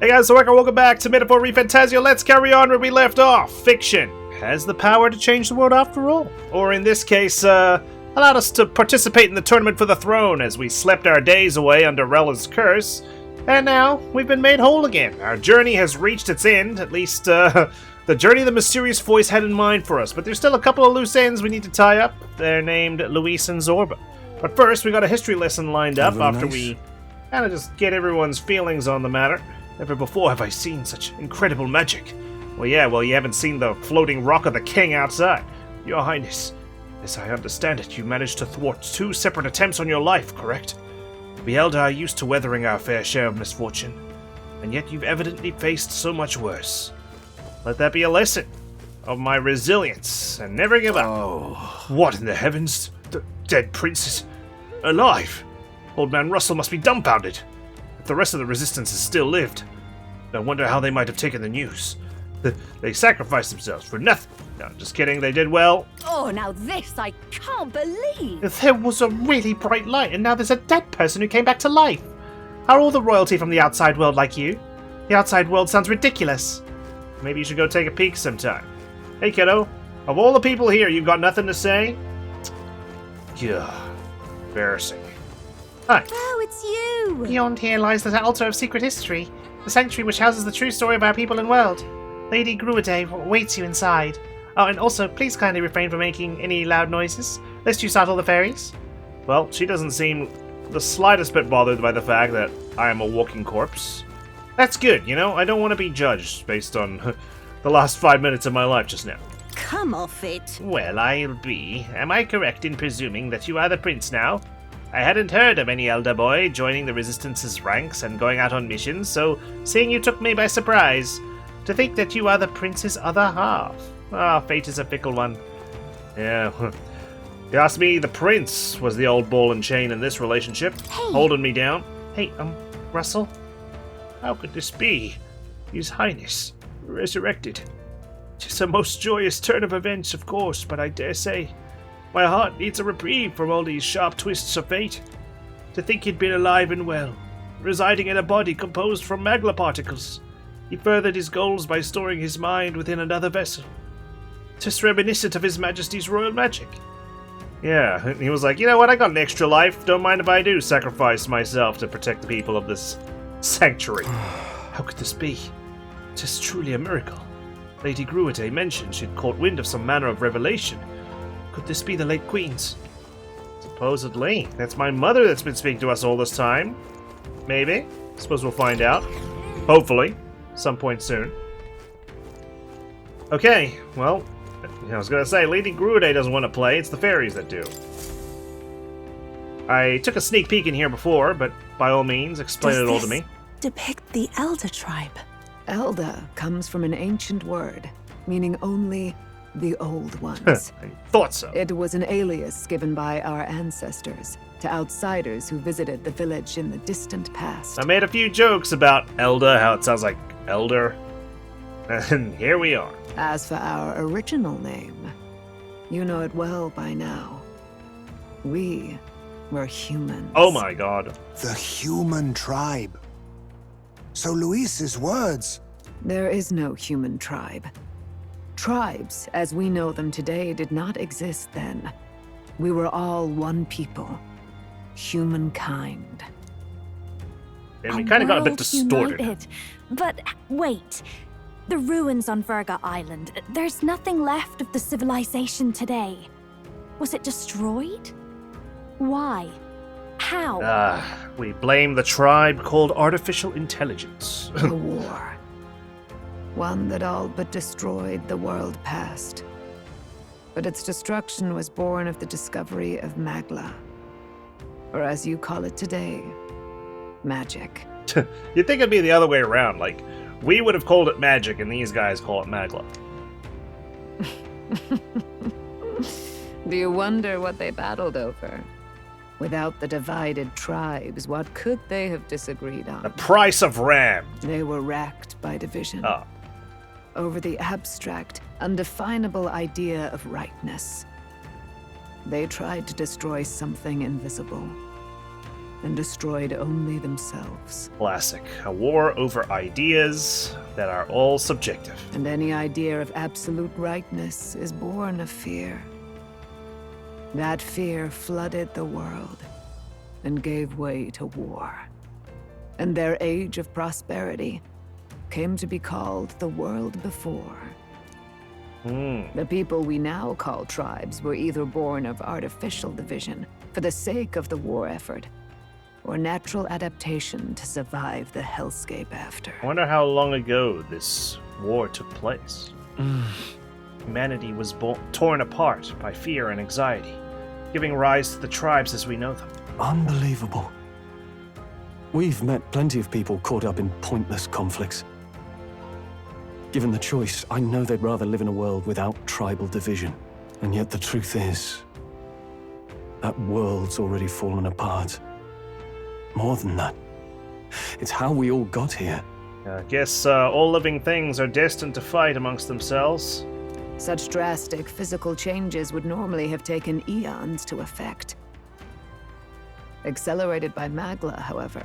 Hey guys, so welcome back to Metaphor Refantazio. Let's carry on where we left off. Fiction has the power to change the world after all. Or in this case, allowed us to participate in the tournament for the throne as we slept our days away under Rella's curse. And now, we've been made whole again. Our journey has reached its end, at least, the journey the mysterious voice had in mind for us. But there's still a couple of loose ends we need to tie up. They're named Luis and Zorba. But first, we got a history lesson lined up after we kind of just get everyone's feelings on the matter. Never before have I seen such incredible magic. Well, you haven't seen the floating rock of the king outside. Your Highness, as I understand it, you managed to thwart 2 separate attempts on your life, correct? The Elder are used to weathering our fair share of misfortune, and yet you've evidently faced so much worse. Let that be a lesson of my resilience, and never give up. Oh. What in the heavens? The dead prince is alive! Old Man Russell must be dumbfounded. If the rest of the resistance has still lived, I wonder how they might have taken the news. They sacrificed themselves for nothing. No, just kidding, they did well. Oh, now this I can't believe! There was a really bright light, and now there's a dead person who came back to life. Are all the royalty from the outside world like you? The outside world sounds ridiculous. Maybe you should go take a peek sometime. Hey, kiddo, of all the people here, you've got nothing to say? Yeah, embarrassing. Hi. Oh, it's you! Beyond here lies the altar of secret history, the sanctuary which houses the true story of our people and world. Lady Gruaday waits you inside. Oh, and also, please kindly refrain from making any loud noises, lest you startle the fairies. Well, she doesn't seem the slightest bit bothered by the fact that I am a walking corpse. That's good, you know? I don't want to be judged based on the last 5 minutes of my life just now. Come off it! Well, I'll be. Am I correct in presuming that you are the prince now? I hadn't heard of any elder boy joining the Resistance's ranks and going out on missions, so seeing you took me by surprise. To think that you are the prince's other half. Ah, fate is a fickle one. Yeah, you asked me, the prince was the old ball and chain in this relationship, holding me down. Hey, Russell? How could this be? His Highness, resurrected. 'Tis a most joyous turn of events, of course, but I dare say my heart needs a reprieve from all these sharp twists of fate. To think he'd been alive and well, residing in a body composed from magma particles. He furthered his goals by storing his mind within another vessel. 'Tis reminiscent of His Majesty's royal magic. Yeah, and he was like, you know what, I got an extra life. Don't mind if I do sacrifice myself to protect the people of this sanctuary. How could this be? 'Tis truly a miracle. Lady Gruaday mentioned she'd caught wind of some manner of revelation. Could this be the late Queen's? Supposedly. That's my mother that's been speaking to us all this time. Maybe. Suppose we'll find out. Hopefully. Some point soon. Okay, well, I was gonna say, Lady Gruaday doesn't want to play. It's the fairies that do. I took a sneak peek in here before, but by all means, explain it all to me. Depict the Elder tribe. Elder comes from an ancient word, meaning only the old ones. I thought so. It was an alias given by our ancestors to outsiders who visited the village in the distant past. I made a few jokes about Elder, how it sounds like elder. And here we are. As for our original name, you know it well by now. We were humans. Oh my god. The human tribe. So Luis's words. There is no human tribe. Tribes, as we know them today, did not exist then. We were all one people. Humankind. And we kind of got a bit distorted. United. But wait, the ruins on Virga Island, there's nothing left of the civilization today. Was it destroyed? Why? How? We blame the tribe called Artificial Intelligence. A war. One that all but destroyed the world past. But its destruction was born of the discovery of Magla. Or as you call it today, magic. You'd think it'd be the other way around, like, we would have called it magic and these guys call it Magla. Do you wonder what they battled over? Without the divided tribes, what could they have disagreed on? The price of RAM. They were racked by division. Oh. Over the abstract, undefinable idea of rightness. They tried to destroy something invisible. and destroyed only themselves. Classic. A war over ideas that are all subjective. And any idea of absolute rightness is born of fear. That fear flooded the world and gave way to war. And their age of prosperity came to be called the world before. The people we now call tribes were either born of artificial division for the sake of the war effort, or natural adaptation to survive the hellscape after. I wonder how long ago this war took place. Humanity was torn apart by fear and anxiety, giving rise to the tribes as we know them. Unbelievable. We've met plenty of people caught up in pointless conflicts. Given the choice, I know they'd rather live in a world without tribal division. And yet the truth is, that world's already fallen apart. More than that, it's how we all got here. I guess all living things are destined to fight amongst themselves. Such drastic physical changes would normally have taken eons to effect. Accelerated by Magla, however,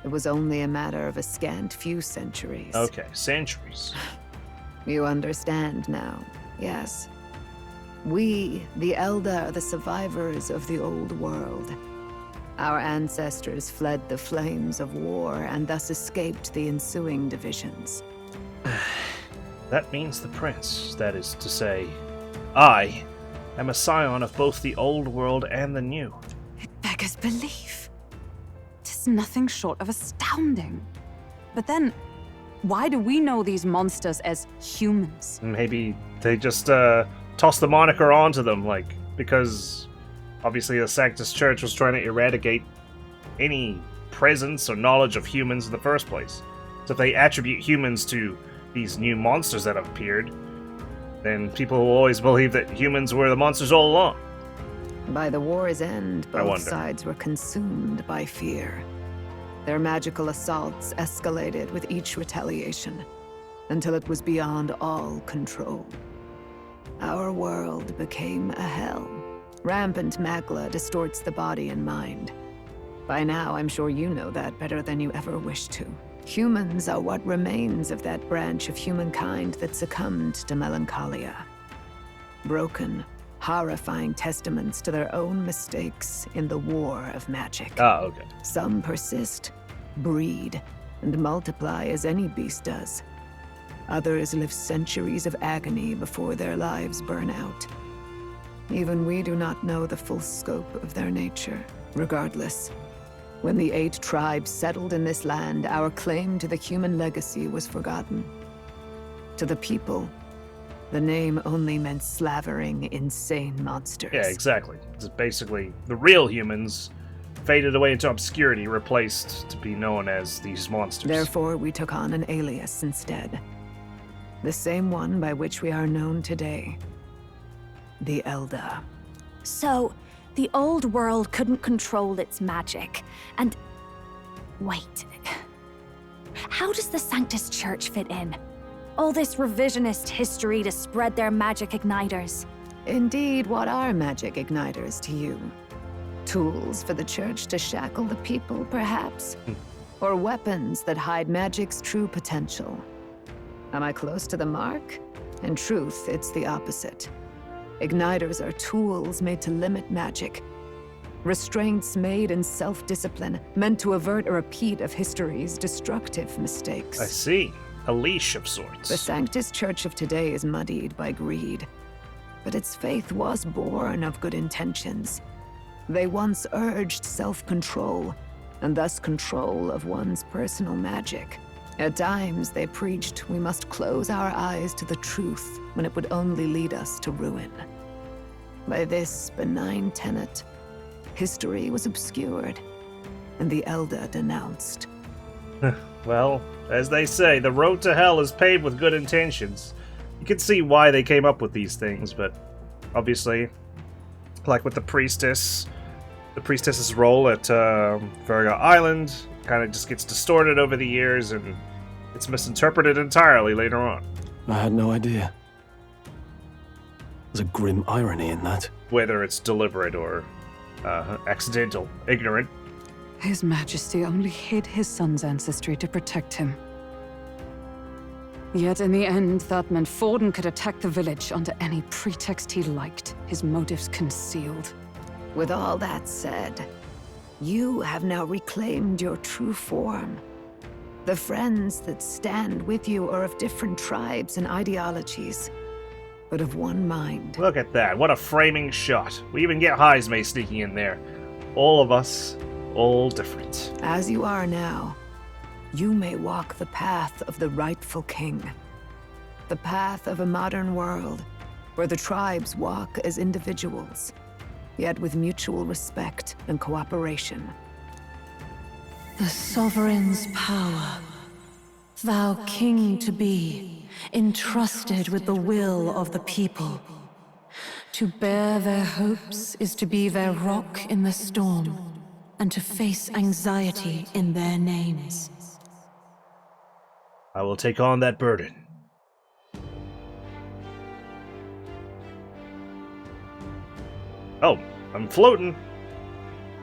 it was only a matter of a scant few centuries. Okay, centuries. You understand now, yes. We, the Elder, are the survivors of the old world. Our ancestors fled the flames of war and thus escaped the ensuing divisions. That means the prince, that is to say, I am a scion of both the old world and the new. It beggars belief. 'Tis nothing short of astounding. But then, why do we know these monsters as humans? Maybe they just tossed the moniker onto them, like, because obviously the Sanctus Church was trying to eradicate any presence or knowledge of humans in the first place. So if they attribute humans to these new monsters that have appeared, then people will always believe that humans were the monsters all along. By the war's end, I both wonder. sides were consumed by fear. Their magical assaults escalated with each retaliation, until it was beyond all control. Our world became a hell. Rampant Magla distorts the body and mind. By now, I'm sure you know that better than you ever wished to. Humans are what remains of that branch of humankind that succumbed to melancholia. Broken, horrifying testaments to their own mistakes in the war of magic. Ah, okay. Some persist, breed, and multiply as any beast does. Others live centuries of agony before their lives burn out. Even we do not know the full scope of their nature. Regardless, when the 8 tribes settled in this land, our claim to the human legacy was forgotten. To the people, the name only meant slavering, insane monsters. Yeah, exactly. It's basically the real humans faded away into obscurity, replaced to be known as these monsters. Therefore, we took on an alias instead. The same one by which we are known today. The Elder. So, the old world couldn't control its magic, and... Wait. How does the Sanctus Church fit in? All this revisionist history to spread their magic igniters. Indeed, what are magic igniters to you? Tools for the Church to shackle the people, perhaps? Or weapons that hide magic's true potential? Am I close to the mark? In truth, it's the opposite. Igniters are tools made to limit magic. Restraints made in self-discipline, meant to avert a repeat of history's destructive mistakes. I see. A leash of sorts. The Sanctus Church of today is muddied by greed, but its faith was born of good intentions. They once urged self-control, and thus control of one's personal magic. At times, they preached we must close our eyes to the truth when it would only lead us to ruin. By this benign tenet, history was obscured, and the Elder denounced. Well, as they say, the road to hell is paved with good intentions. You can see why they came up with these things, but obviously, like with the priestess's role at Verga Island kind of just gets distorted over the years, and it's misinterpreted entirely later on. I had no idea. There's a grim irony in that. Whether it's deliberate or accidental, ignorant. His Majesty only hid his son's ancestry to protect him. Yet in the end, that meant Forden could attack the village under any pretext he liked, his motives concealed. With all that said, you have now reclaimed your true form. The friends that stand with you are of different tribes and ideologies, but of one mind. Look at that. What a framing shot. We even get Heismay sneaking in there. All of us, all different. As you are now, you may walk the path of the rightful king. The path of a modern world, where the tribes walk as individuals, yet with mutual respect and cooperation. The sovereign's power, thou king to be, entrusted with the will of the people. To bear their hopes is to be their rock in the storm, and to face anxiety in their names. I will take on that burden. Oh, I'm floating.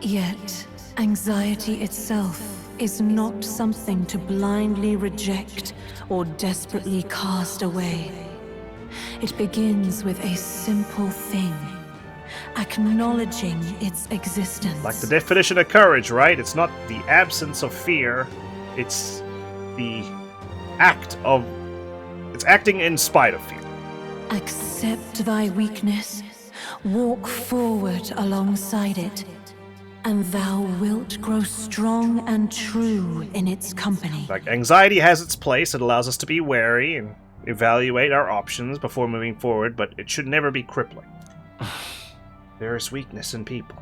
Yet, anxiety itself is not something to blindly reject or desperately cast away. It begins with a simple thing, acknowledging its existence. Like the definition of courage, right? It's not the absence of fear, it's the act of... It's acting in spite of fear. Accept thy weakness, walk forward alongside it, and thou wilt grow strong and true in its company. Like, anxiety has its place. It allows us to be wary and evaluate our options before moving forward, but it should never be crippling. There is weakness in people.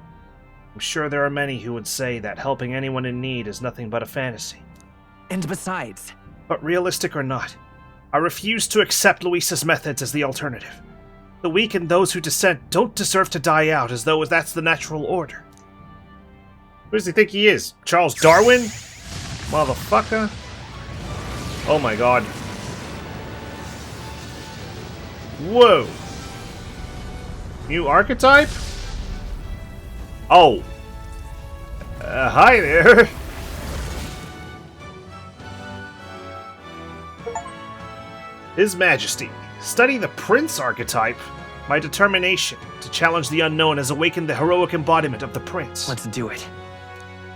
I'm sure there are many who would say that helping anyone in need is nothing but a fantasy. And besides... But realistic or not, I refuse to accept Luis's methods as the alternative. The weak and those who dissent don't deserve to die out as though that's the natural order. Who does he think he is? Charles Darwin? Motherfucker. Oh my god. Whoa. New archetype? Oh. Hi there. His Majesty. Studying the Prince archetype, my determination to challenge the unknown has awakened the heroic embodiment of the Prince. Let's do it.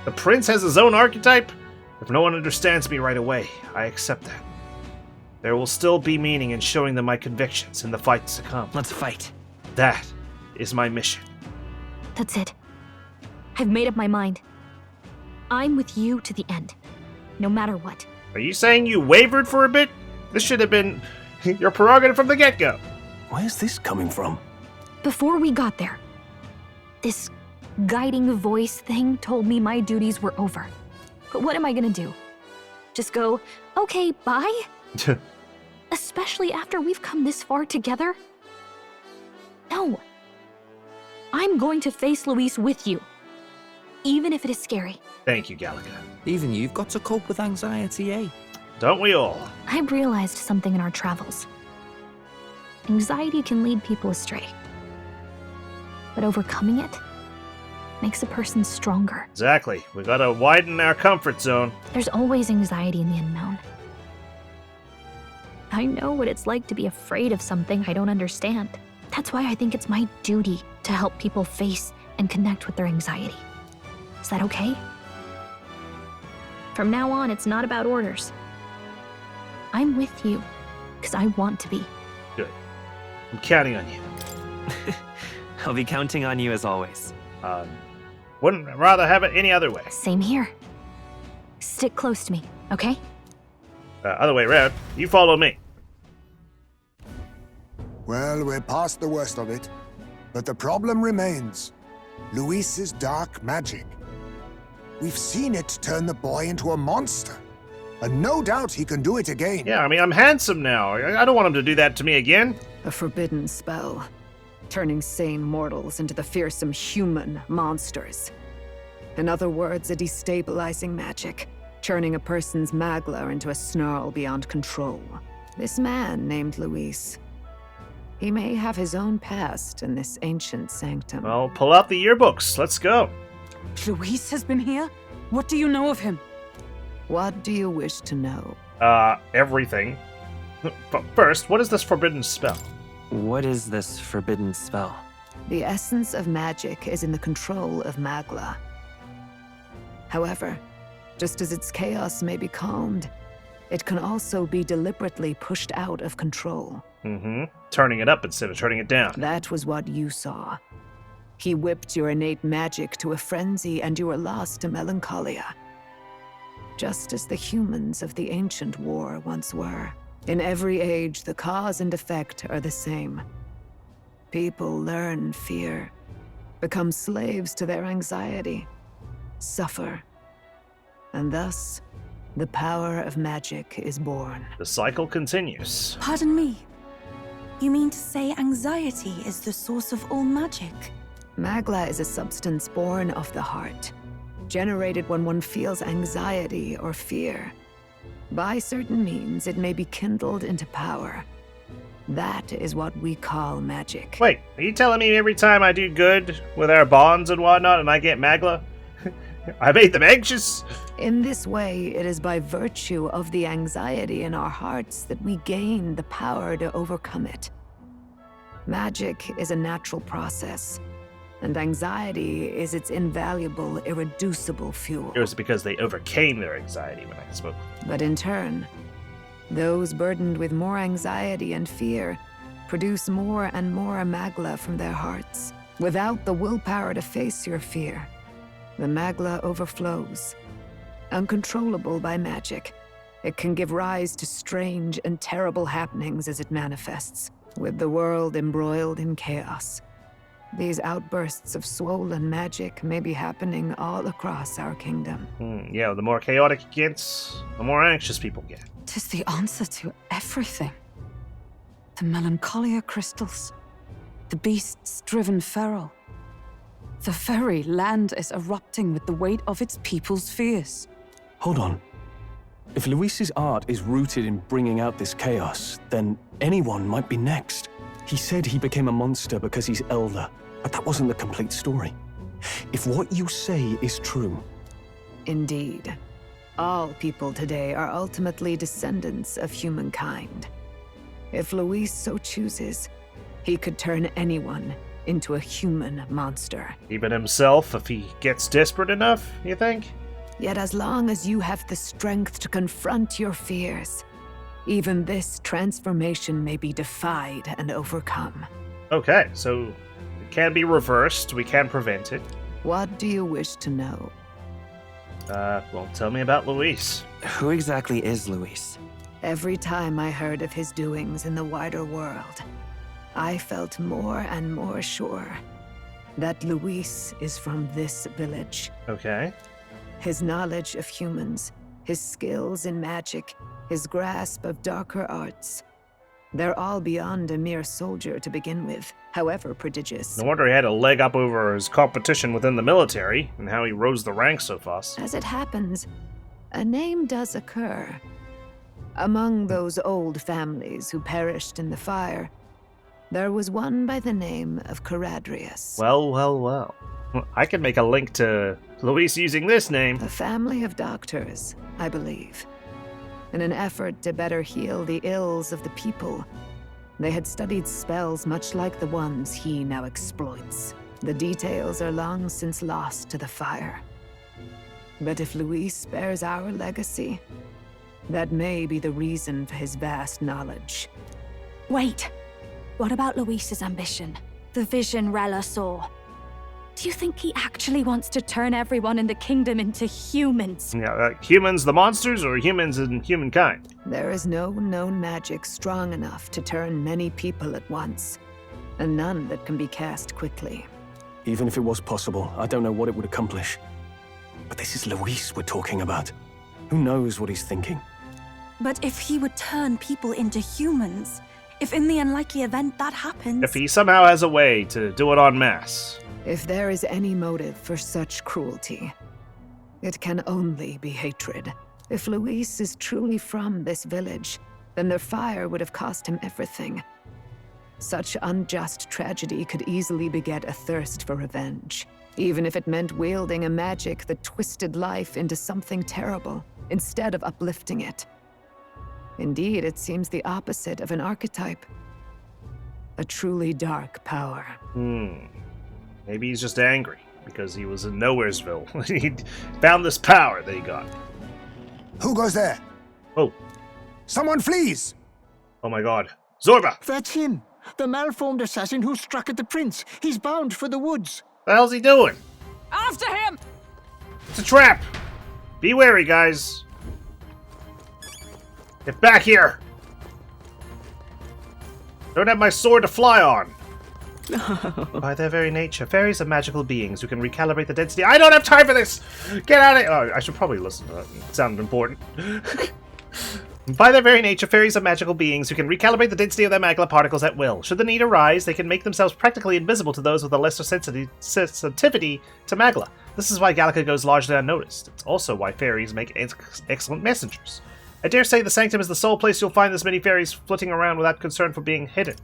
The Prince has his own archetype? If no one understands me right away, I accept that. There will still be meaning in showing them my convictions in the fights to come. Let's fight. That is my mission. That's it. I've made up my mind. I'm with you to the end, no matter what. Are you saying you wavered for a bit? This should have been your prerogative from the get-go. Where's this coming from? Before we got there, this guiding voice thing told me my duties were over. But what am I gonna do? Just go, okay, bye? Especially after we've come this far together? No. I'm going to face Luis with you. Even if it is scary. Thank you, Gallica. Even you've got to cope with anxiety, eh? Don't we all? I've realized something in our travels. Anxiety can lead people astray. But overcoming it makes a person stronger. Exactly. We gotta widen our comfort zone. There's always anxiety in the unknown. I know what it's like to be afraid of something I don't understand. That's why I think it's my duty to help people face and connect with their anxiety. Is that okay? From now on, it's not about orders. I'm with you, because I want to be. Good. I'm counting on you. I'll be counting on you as always. Wouldn't rather have it any other way. Same here. Stick close to me, okay? Other way around. You follow me. Well, we're past the worst of it. But the problem remains. Luis's dark magic. We've seen it turn the boy into a monster. And no doubt he can do it again. Yeah, I mean, I'm handsome now. I don't want him to do that to me again. A forbidden spell, turning sane mortals into the fearsome human monsters. In other words, a destabilizing magic, turning a person's magla into a snarl beyond control. This man named Luis. He may have his own past in this ancient sanctum. Well, pull out the yearbooks. Let's go. Luis has been here? What do you know of him? What do you wish to know? Everything. But first, what is this forbidden spell? What is this forbidden spell? The essence of magic is in the control of Magla. However, just as its chaos may be calmed, it can also be deliberately pushed out of control. Mm-hmm. Turning it up instead of turning it down. That was what you saw. He whipped your innate magic to a frenzy and you were lost to melancholia. Just as the humans of the ancient war once were. In every age, the cause and effect are the same. People learn fear, become slaves to their anxiety, suffer, and thus, the power of magic is born. The cycle continues. Pardon me. You mean to say anxiety is the source of all magic? Magla is a substance born of the heart, generated when one feels anxiety or fear. By certain means, it may be kindled into power. That is what we call magic. Wait, are you telling me every time I do good with our bonds and whatnot and I get Magla, I made them anxious? In this way, it is by virtue of the anxiety in our hearts that we gain the power to overcome it. Magic is a natural process, and anxiety is its invaluable, irreducible fuel. It was because they overcame their anxiety when I spoke. But in turn, those burdened with more anxiety and fear produce more and more Magla from their hearts. Without the willpower to face your fear, the Magla overflows. Uncontrollable by magic, it can give rise to strange and terrible happenings as it manifests, with the world embroiled in chaos. These outbursts of swollen magic may be happening all across our kingdom. Yeah, the more chaotic it gets, the more anxious people get. 'Tis the answer to everything. The melancholia crystals, the beasts driven feral. The very land is erupting with the weight of its people's fears. Hold on. If Luis's art is rooted in bringing out this chaos, then anyone might be next. He said he became a monster because he's elder, but that wasn't the complete story. If what you say is true... Indeed. All people today are ultimately descendants of humankind. If Luis so chooses, he could turn anyone into a human monster. Even himself, if he gets desperate enough, you think? Yet as long as you have the strength to confront your fears, even this transformation may be defied and overcome. Okay, so it can be reversed, we can prevent it. What do you wish to know? Well, tell me about Luis. Who exactly is Luis? Every time I heard of his doings in the wider world, I felt more and more sure that Luis is from this village. Okay. His knowledge of humans, his skills in magic, his grasp of darker arts, they're all beyond a mere soldier to begin with, however prodigious. No wonder he had a leg up over his competition within the military, and how he rose the ranks so fast. As it happens, a name does occur. Among those old families who perished in the fire, there was one by the name of Caradrius. Well. I can make a link to Luis using this name. A family of doctors, I believe. In an effort to better heal the ills of the people, they had studied spells much like the ones he now exploits. The details are long since lost to the fire. But if Luis bears our legacy, that may be the reason for his vast knowledge. Wait. What about Luis's ambition? The vision Rella saw? Do you think he actually wants to turn everyone in the kingdom into humans? Yeah, humans the monsters or humans in humankind? There is no known magic strong enough to turn many people at once, and none that can be cast quickly. Even if it was possible, I don't know what it would accomplish. But this is Luis we're talking about. Who knows what he's thinking? But if he would turn people into humans, if in the unlikely event that happens... If he somehow has a way to do it en masse. If there is any motive for such cruelty, it can only be hatred. If Luis is truly from this village, then their fire would have cost him everything. Such unjust tragedy could easily beget a thirst for revenge. even if it meant wielding a magic that twisted life into something terrible, instead of uplifting it. Indeed, it seems the opposite of an archetype. A truly dark power. Maybe he's just angry because he was in Nowheresville. He found this power that he got. Who goes there? Oh. Someone flees! Oh my god. Zorba! That's him! The malformed assassin who struck at the prince. He's bound for the woods. What the hell's he doing? After him! It's a trap! Be wary, guys. Get back here! Don't have my sword to fly on! By their very nature, fairies are magical beings who can recalibrate the density. I don't have time for this! Get out of here! Oh, I should probably listen to that. It sounded important. By their very nature, fairies are magical beings who can recalibrate the density of their magma particles at will. Should the need arise, they can make themselves practically invisible to those with a lesser sensitivity to magma. This is why Gallica goes largely unnoticed. It's also why fairies make excellent messengers. I dare say the Sanctum is the sole place you'll find this many fairies flitting around without concern for being hidden.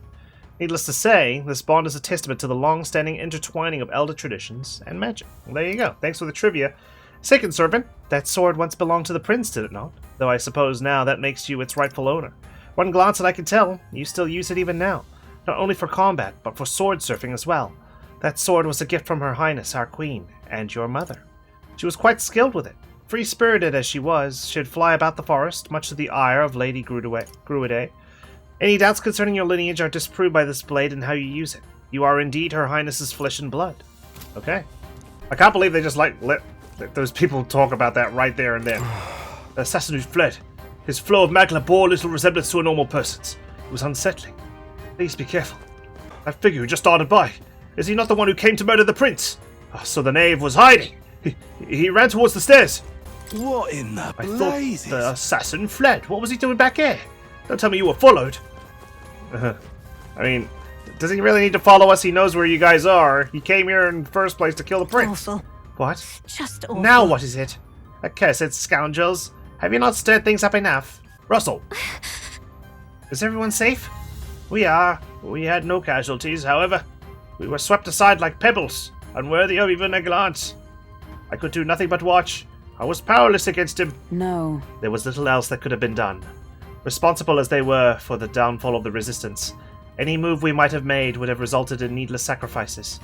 Needless to say, this bond is a testament to the long-standing intertwining of elder traditions and magic. Well, there you go. Thanks for the trivia. Second servant, that sword once belonged to the prince, did it not? Though I suppose now that makes you its rightful owner. One glance and I can tell, you still use it even now. Not only for combat, but for sword surfing as well. That sword was a gift from Her Highness, our queen, and your mother. She was quite skilled with it. Free-spirited as she was, she'd fly about the forest, much to the ire of Lady Gruidae. Any doubts concerning your lineage are disproved by this blade and how you use it. You are indeed Her Highness's flesh and blood. Okay. I can't believe they just let those people talk about that right there and then. The assassin who fled. His flow of magma bore little resemblance to a normal person's. It was unsettling. Please be careful. That figure who just darted by. Is he not the one who came to murder the prince? Oh, so the knave was hiding. He ran towards the stairs. What in the I blazes? thought the assassin fled. What was he doing back here? Don't tell me you were followed. I mean, does he really need to follow us? He knows where you guys are. He came here in the first place to kill the prince. Awful. What? Just awful. Now what is it? Accursed scoundrels. Have you not stirred things up enough? Russell. Is everyone safe? We are. We had no casualties, however. We were swept aside like pebbles, unworthy of even a glance. I could do nothing but watch. I was powerless against him. No. There was little else that could have been done. Responsible as they were for the downfall of the Resistance, any move we might have made would have resulted in needless sacrifices.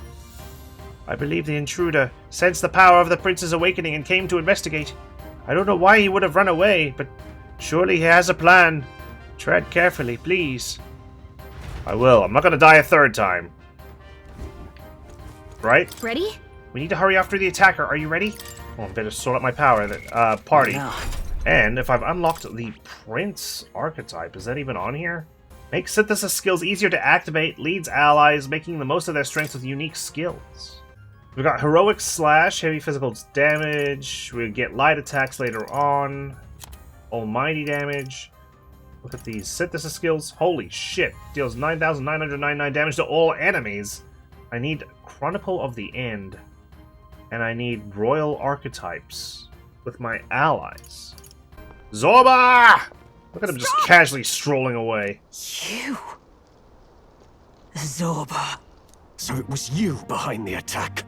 I believe the intruder sensed the power of the prince's awakening and came to investigate. I don't know why he would have run away, but surely he has a plan. Tread carefully, please. I will. I'm not going to die a third time. Right? Ready? We need to hurry after the attacker. Are you ready? Oh, I better sort out my power. Party. Yeah. And if I've unlocked the Prince archetype, is that even on here? Makes synthesis skills easier to activate, leads allies, making the most of their strengths with unique skills. We've got Heroic Slash, heavy physical damage, we get light attacks later on, almighty damage. Look at these synthesis skills. Holy shit. Deals 9,999 damage to all enemies. I need Chronicle of the End. And I need Royal Archetypes with my allies. Zorba! Look at him just casually strolling away. You. Zorba. So it was you behind the attack?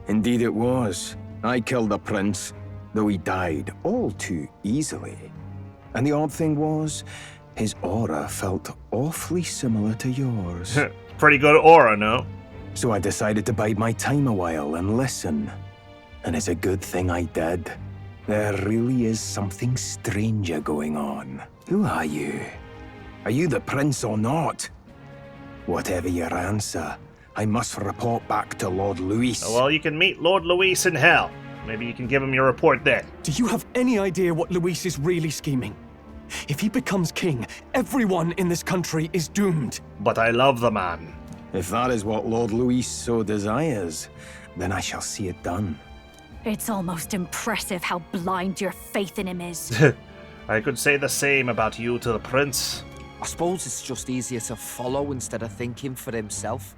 Indeed it was. I killed the prince, though he died all too easily. And the odd thing was, his aura felt awfully similar to yours. Pretty good aura, no? So I decided to bide my time a while and listen. And it's a good thing I did. There really is something stranger going on. Who are you? Are you the prince or not? Whatever your answer, I must report back to Lord Luis. Oh, well, you can meet Lord Luis in hell. Maybe you can give him your report then. Do you have any idea what Luis is really scheming? If he becomes king, everyone in this country is doomed. But I love the man. If that is what Lord Luis so desires, then I shall see it done. It's almost impressive how blind your faith in him is. I could say the same about you to the prince. I suppose it's just easier to follow instead of thinking for himself.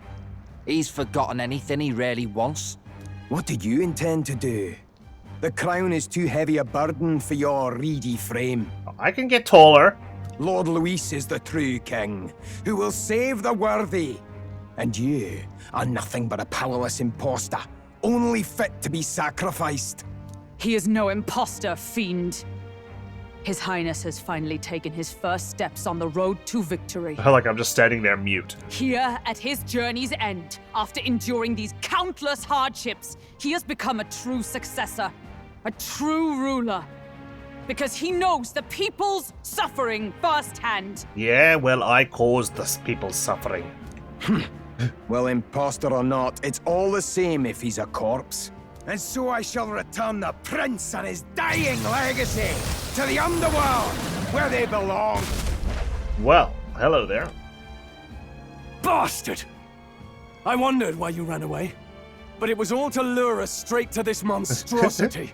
He's forgotten anything he really wants. What do you intend to do? The crown is too heavy a burden for your reedy frame. I can get taller. Lord Luis is the true king, who will save the worthy. And you are nothing but a powerless imposter, only fit to be sacrificed. He is no imposter, fiend. His Highness has finally taken his first steps on the road to victory. I feel like I'm just standing there mute. Here, at his journey's end, after enduring these countless hardships, he has become a true successor, a true ruler. Because he knows the people's suffering firsthand. Yeah, well, I caused the people's suffering. Well, imposter or not, it's all the same if he's a corpse. And so I shall return the prince and his dying legacy to the underworld, where they belong. Well, hello there. Bastard! I wondered why you ran away, but it was all to lure us straight to this monstrosity.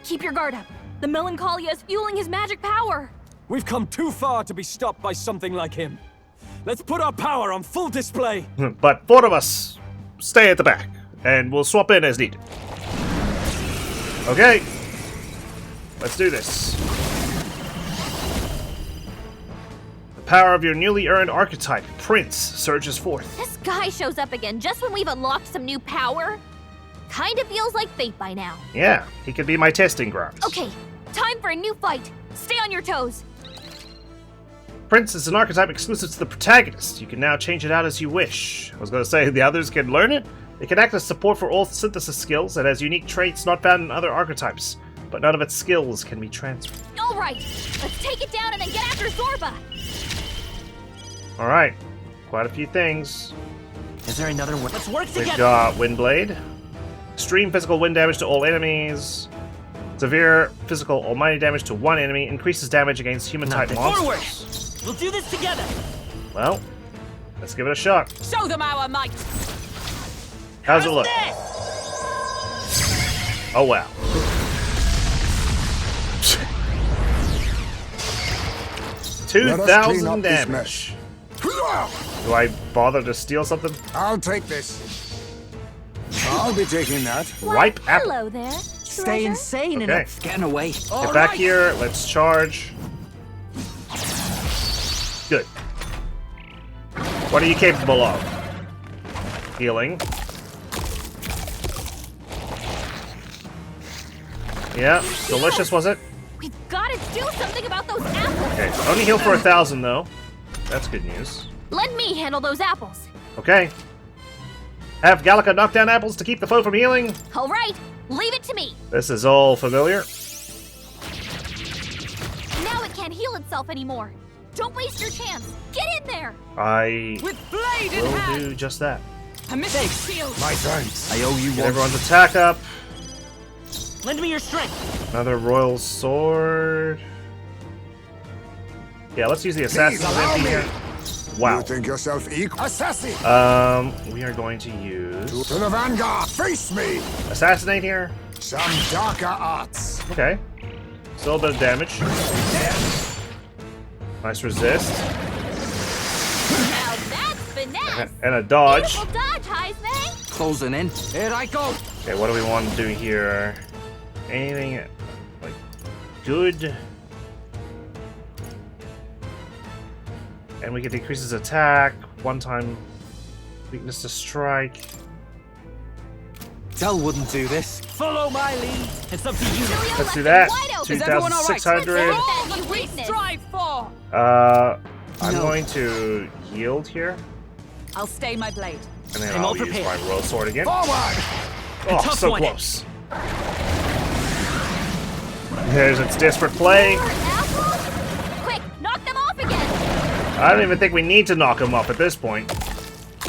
Keep your guard up. The Melancholia is fueling his magic power. We've come too far to be stopped by something like him. Let's put our power on full display. But 4 of us stay at the back, and we'll swap in as needed. Okay, let's do this. The power of your newly earned archetype, Prince, surges forth. This guy shows up again just when we've unlocked some new power. Kinda feels like fate by now. Yeah, he could be my testing grounds. Okay, time for a new fight. Stay on your toes. Prince is an archetype exclusive to the protagonist. You can now change it out as you wish. I was going to say the others can learn it. It can act as support for all synthesis skills and has unique traits not found in other archetypes, but none of its skills can be transferred. Alright, let's take it down and then get after Zorba. Alright, quite a few things. Is there another one? Let's work We've together. got Windblade, extreme physical wind damage to all enemies, severe physical almighty damage to one enemy, increases damage against human-type Forward! monsters. We'll do this together. Well, let's give it a shot. Show them our might! How's it look? This? Oh wow. Let us clean 2,000 up this damage. mess. Do I bother to steal something? I'll take this. I'll be taking that. Ripe apple. Hello there. Stay treasure. insane Okay. and getting away. Get back here. Let's charge. Good. What are you capable of? Healing. Yeah, delicious was it? We've got to do something about those apples. Okay, so only heal for 1,000 though. That's good news. Let me handle those apples. Okay. Have Gallica knock down apples to keep the foe from healing. All right, leave it to me. This is all familiar. Now it can't heal itself anymore. Don't waste your chance. Get in there. I With blade in will hand! do just that. A mystic shield! My thanks. I owe you Get one. everyone's attack up. Lend me your strength. Another royal sword. Yeah, let's use the assassin's allow MP me. here. Wow. You think yourself equal? Assassin! We are going to use To the vanguard! Face me! assassinate here. Some darker arts. Okay. Still a bit of damage. Nice resist. Now that's finesse. And a dodge. Beautiful dodge, Heisman. Closing in. Here I go. Okay, what do we want to do here? Anything like good? And we can decrease his attack, one-time weakness to strike. Tell wouldn't do this. Follow my lead. It's up to you. Julia Let's do left that. it wide open. Is everyone all right? 2,600. For all That that you we weakness. strive for! I'm No. going to yield here, I'll stay my blade. and then I'm all I'll use prepared. my royal sword again. Forward! Oh, tough so one. close. There's its desperate play. More apples? Quick, knock them off again. I don't even think we need to knock him off at this point.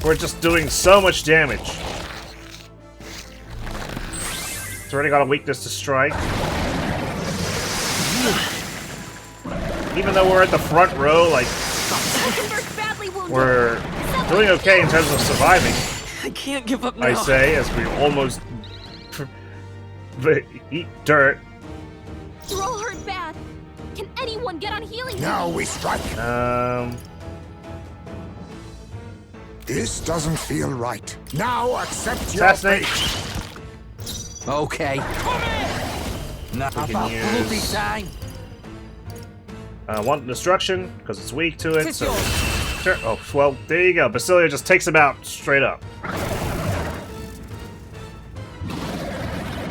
We're just doing so much damage. It's already got a weakness to strike. Even though we're at the front row, like, Hackenberg's badly wounded. we're doing okay in terms of surviving, I can't give up now. I say, as we almost eat dirt. You're all hurt bad. Can anyone get on healing? Now duty? we strike. This doesn't feel right. Now accept your Assassinate. fate. Okay. Now We can about bloody use- time. Wanton destruction, because it's weak to it, It's so... yours. Sure. Oh, well, there you go. Basilia just takes him out straight up.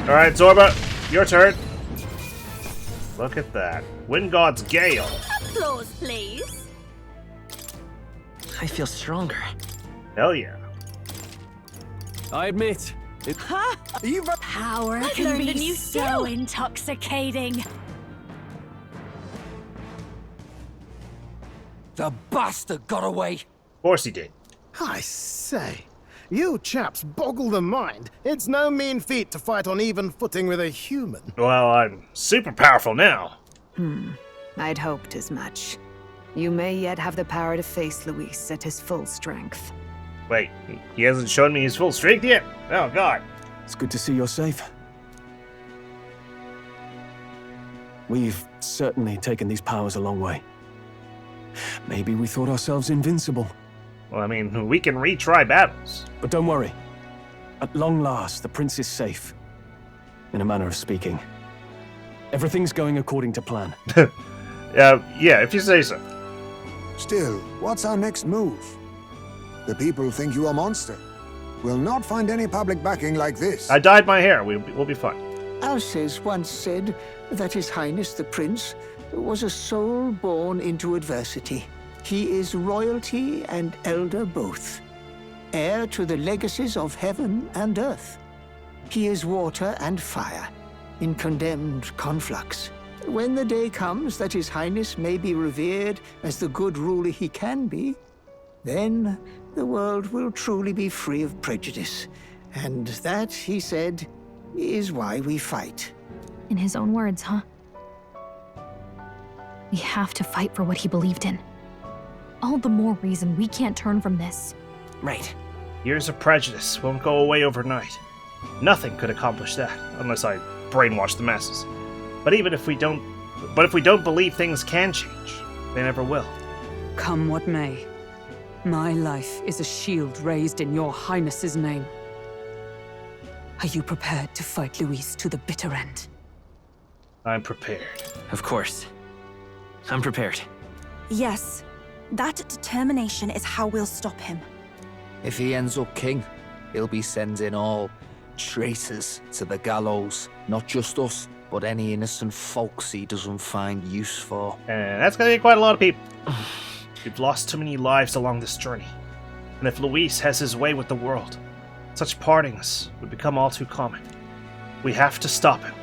Alright, Zorba, your turn. Look at that. Wind God's Gale. Applause, please. I feel stronger. Hell yeah. I admit, Power I've can learned be a new so skill. intoxicating. The bastard got away. Of course he did. I say, you chaps boggle the mind. It's no mean feat to fight on even footing with a human. Well, I'm super powerful now. I'd hoped as much. You may yet have the power to face Luis at his full strength. Wait, he hasn't shown me his full strength yet? Oh, God. it's good to see you're safe. We've certainly taken these powers a long way. Maybe we thought ourselves invincible. Well, I mean, we can retry battles. But don't worry. At long last, the prince is safe. In a manner of speaking. Everything's going according to plan. Yeah, if you say so. Still, what's our next move? The people think you a monster. We'll not find any public backing like this. I dyed my hair. We'll be fine. Alces once said that His Highness the Prince was a soul born into adversity. He is royalty and elder both, heir to the legacies of heaven and earth. He is water and fire, in condemned conflux. When the day comes that His Highness may be revered as the good ruler he can be, then the world will truly be free of prejudice. And that, he said, is why we fight. In his own words, huh? We have to fight for what he believed in. All the more reason we can't turn from this. Right. Years of prejudice won't go away overnight. Nothing could accomplish that, unless I brainwash the masses. But if we don't believe things can change, they never will. Come what may. My life is a shield raised in your highness's name. Are you prepared to fight Luis to the bitter end? I'm prepared. Of course. I'm prepared. Yes, that determination is how we'll stop him. If he ends up king, he'll be sending all traitors to the gallows. Not just us, but any innocent folks he doesn't find use for. And that's gonna be quite a lot of people. We've lost too many lives along this journey. And if Luis has his way with the world, such partings would become all too common. We have to stop him.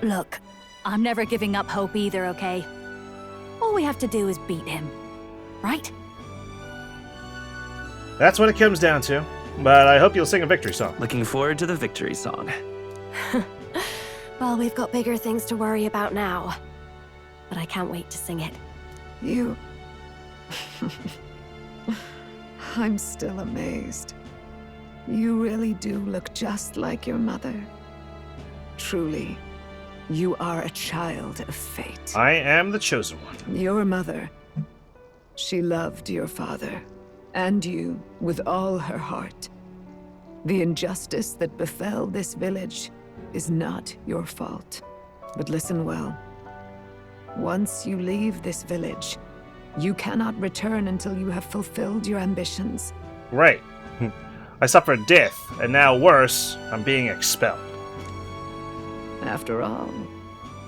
Look, I'm never giving up hope either, okay? All we have to do is beat him, right? That's what it comes down to. But I hope you'll sing a victory song. Looking forward to the victory song. Well, we've got bigger things to worry about now. But I can't wait to sing it. You... I'm still amazed. You really do look just like your mother. Truly, you are a child of fate. I am the chosen one. Your mother, she loved your father, and you with all her heart. The injustice that befell this village is not your fault. But listen well. Once you leave this village, you cannot return until you have fulfilled your ambitions. Right. I suffered death, and now worse, I'm being expelled. After all,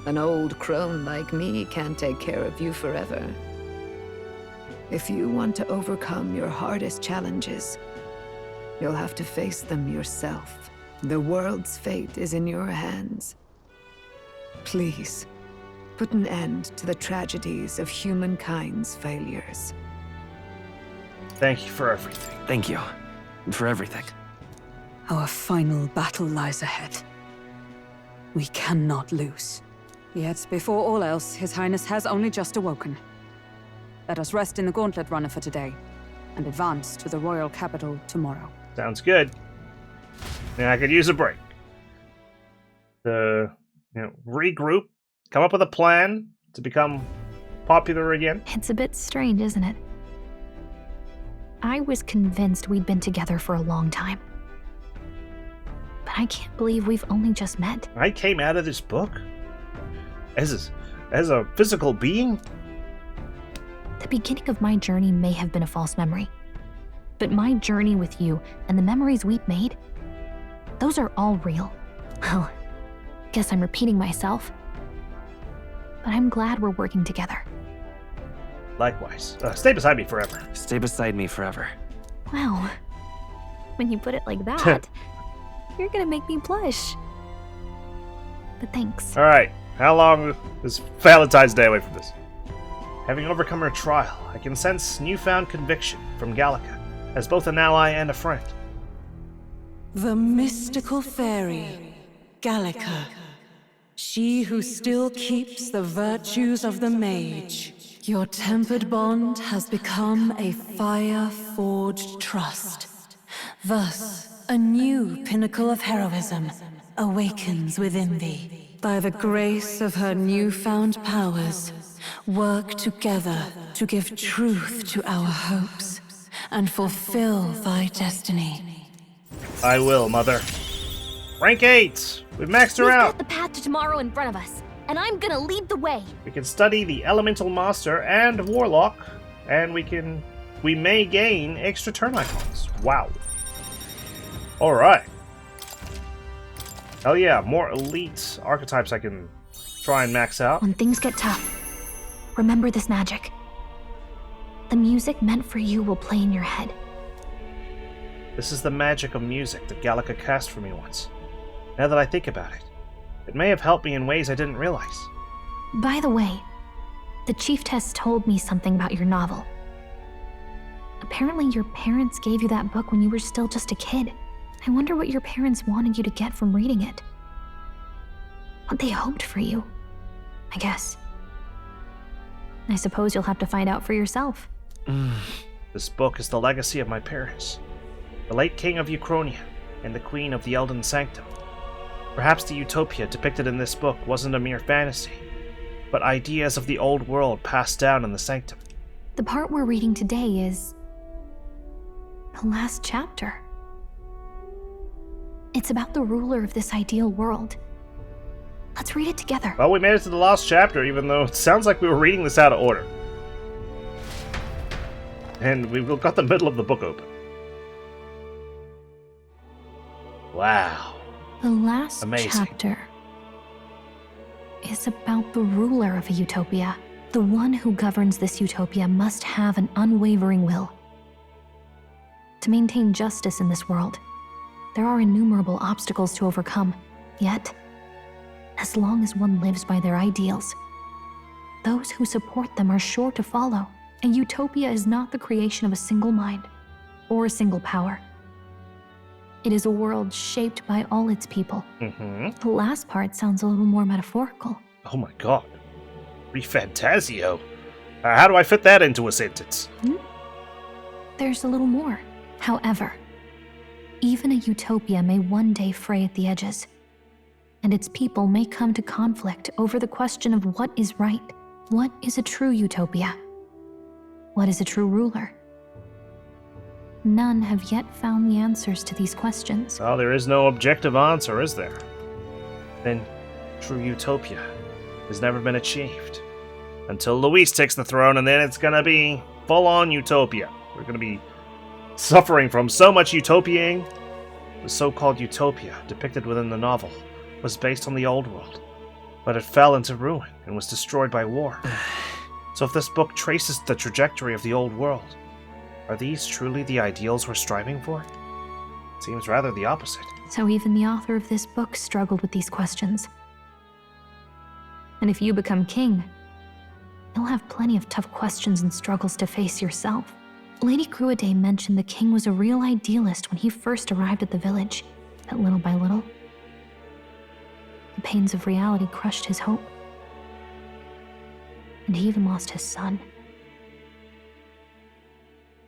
an old crone like me can't take care of you forever. If you want to overcome your hardest challenges, you'll have to face them yourself. The world's fate is in your hands. Please, put an end to the tragedies of humankind's failures. Thank you for everything. Thank you. For everything. Our final battle lies ahead. We cannot lose. Yet, before all else, His Highness has only just awoken. Let us rest in the Gauntlet Runner for today, and advance to the royal capital tomorrow. Sounds good. And I could use a break. Regroup, come up with a plan to become popular again. It's a bit strange, isn't it? I was convinced we'd been together for a long time. But I can't believe we've only just met. I came out of this book as a physical being. The beginning of my journey may have been a false memory. But my journey with you and the memories we've made, those are all real. Well, Guess I'm repeating myself. But I'm glad we're working together. Likewise. Stay beside me forever. Stay beside me forever. Wow. When you put it like that, you're gonna make me blush. But thanks. Alright, how long is Valentine's Day away from this? Having overcome her trial, I can sense newfound conviction from Gallica, as both an ally and a friend. The mystical fairy, Gallica. She who still keeps the virtues of the mage. Your tempered bond has become a fire-forged trust. Thus, a new pinnacle of heroism awakens within thee. By the grace of her newfound powers, work together to give truth to our hopes and fulfill thy destiny. I will, Mother. Rank 8! We've maxed her We've out! got the path to tomorrow in front of us, and I'm gonna lead the way. We can study the Elemental Master and Warlock, and we may gain extra turn icons. Wow. Alright. Hell yeah, more elite archetypes I can try and max out. When things get tough, remember this magic. The music meant for you will play in your head. This is the magic of music that Gallica cast for me once. Now that I think about it, it may have helped me in ways I didn't realize. By the way, the Chieftess told me something about your novel. Apparently your parents gave you that book when you were still just a kid. I wonder what your parents wanted you to get from reading it. What they hoped for you, I guess. I suppose you'll have to find out for yourself. This book is the legacy of my parents, the late King of Uchronia and the Queen of the Elden Sanctum. Perhaps the utopia depicted in this book wasn't a mere fantasy, but ideas of the old world passed down in the Sanctum. The part we're reading today is the last chapter. It's about the ruler of this ideal world. Let's read it together. Well, we made it to the last chapter, even though it sounds like we were reading this out of order. And we've got the middle of the book open. Wow. The last Amazing. chapter is about the ruler of a utopia. The one who governs this utopia must have an unwavering will. To maintain justice in this world, there are innumerable obstacles to overcome. Yet, as long as one lives by their ideals, those who support them are sure to follow. A utopia is not the creation of a single mind or a single power. It is a world shaped by all its people. The last part sounds a little more metaphorical. Oh my god. Refantazio. How do I fit that into a sentence? There's a little more. However, even a utopia may one day fray at the edges, and its people may come to conflict over the question of what is right. What is a true utopia? What is a true ruler? None have yet found the answers to these questions. Oh, there is no objective answer, is there? Then true utopia has never been achieved. Until Luis takes the throne, and then it's gonna be full-on utopia. We're gonna be suffering from so much utopiaing. The so-called utopia depicted within the novel was based on the old world, but it fell into ruin and was destroyed by war. So if this book traces the trajectory of the old world, are these truly the ideals we're striving for? Seems rather the opposite. So even the author of this book struggled with these questions. And if you become king, you'll have plenty of tough questions and struggles to face yourself. Lady Gruaday mentioned the king was a real idealist when he first arrived at the village, but little by little, the pains of reality crushed his hope. And he even lost his son.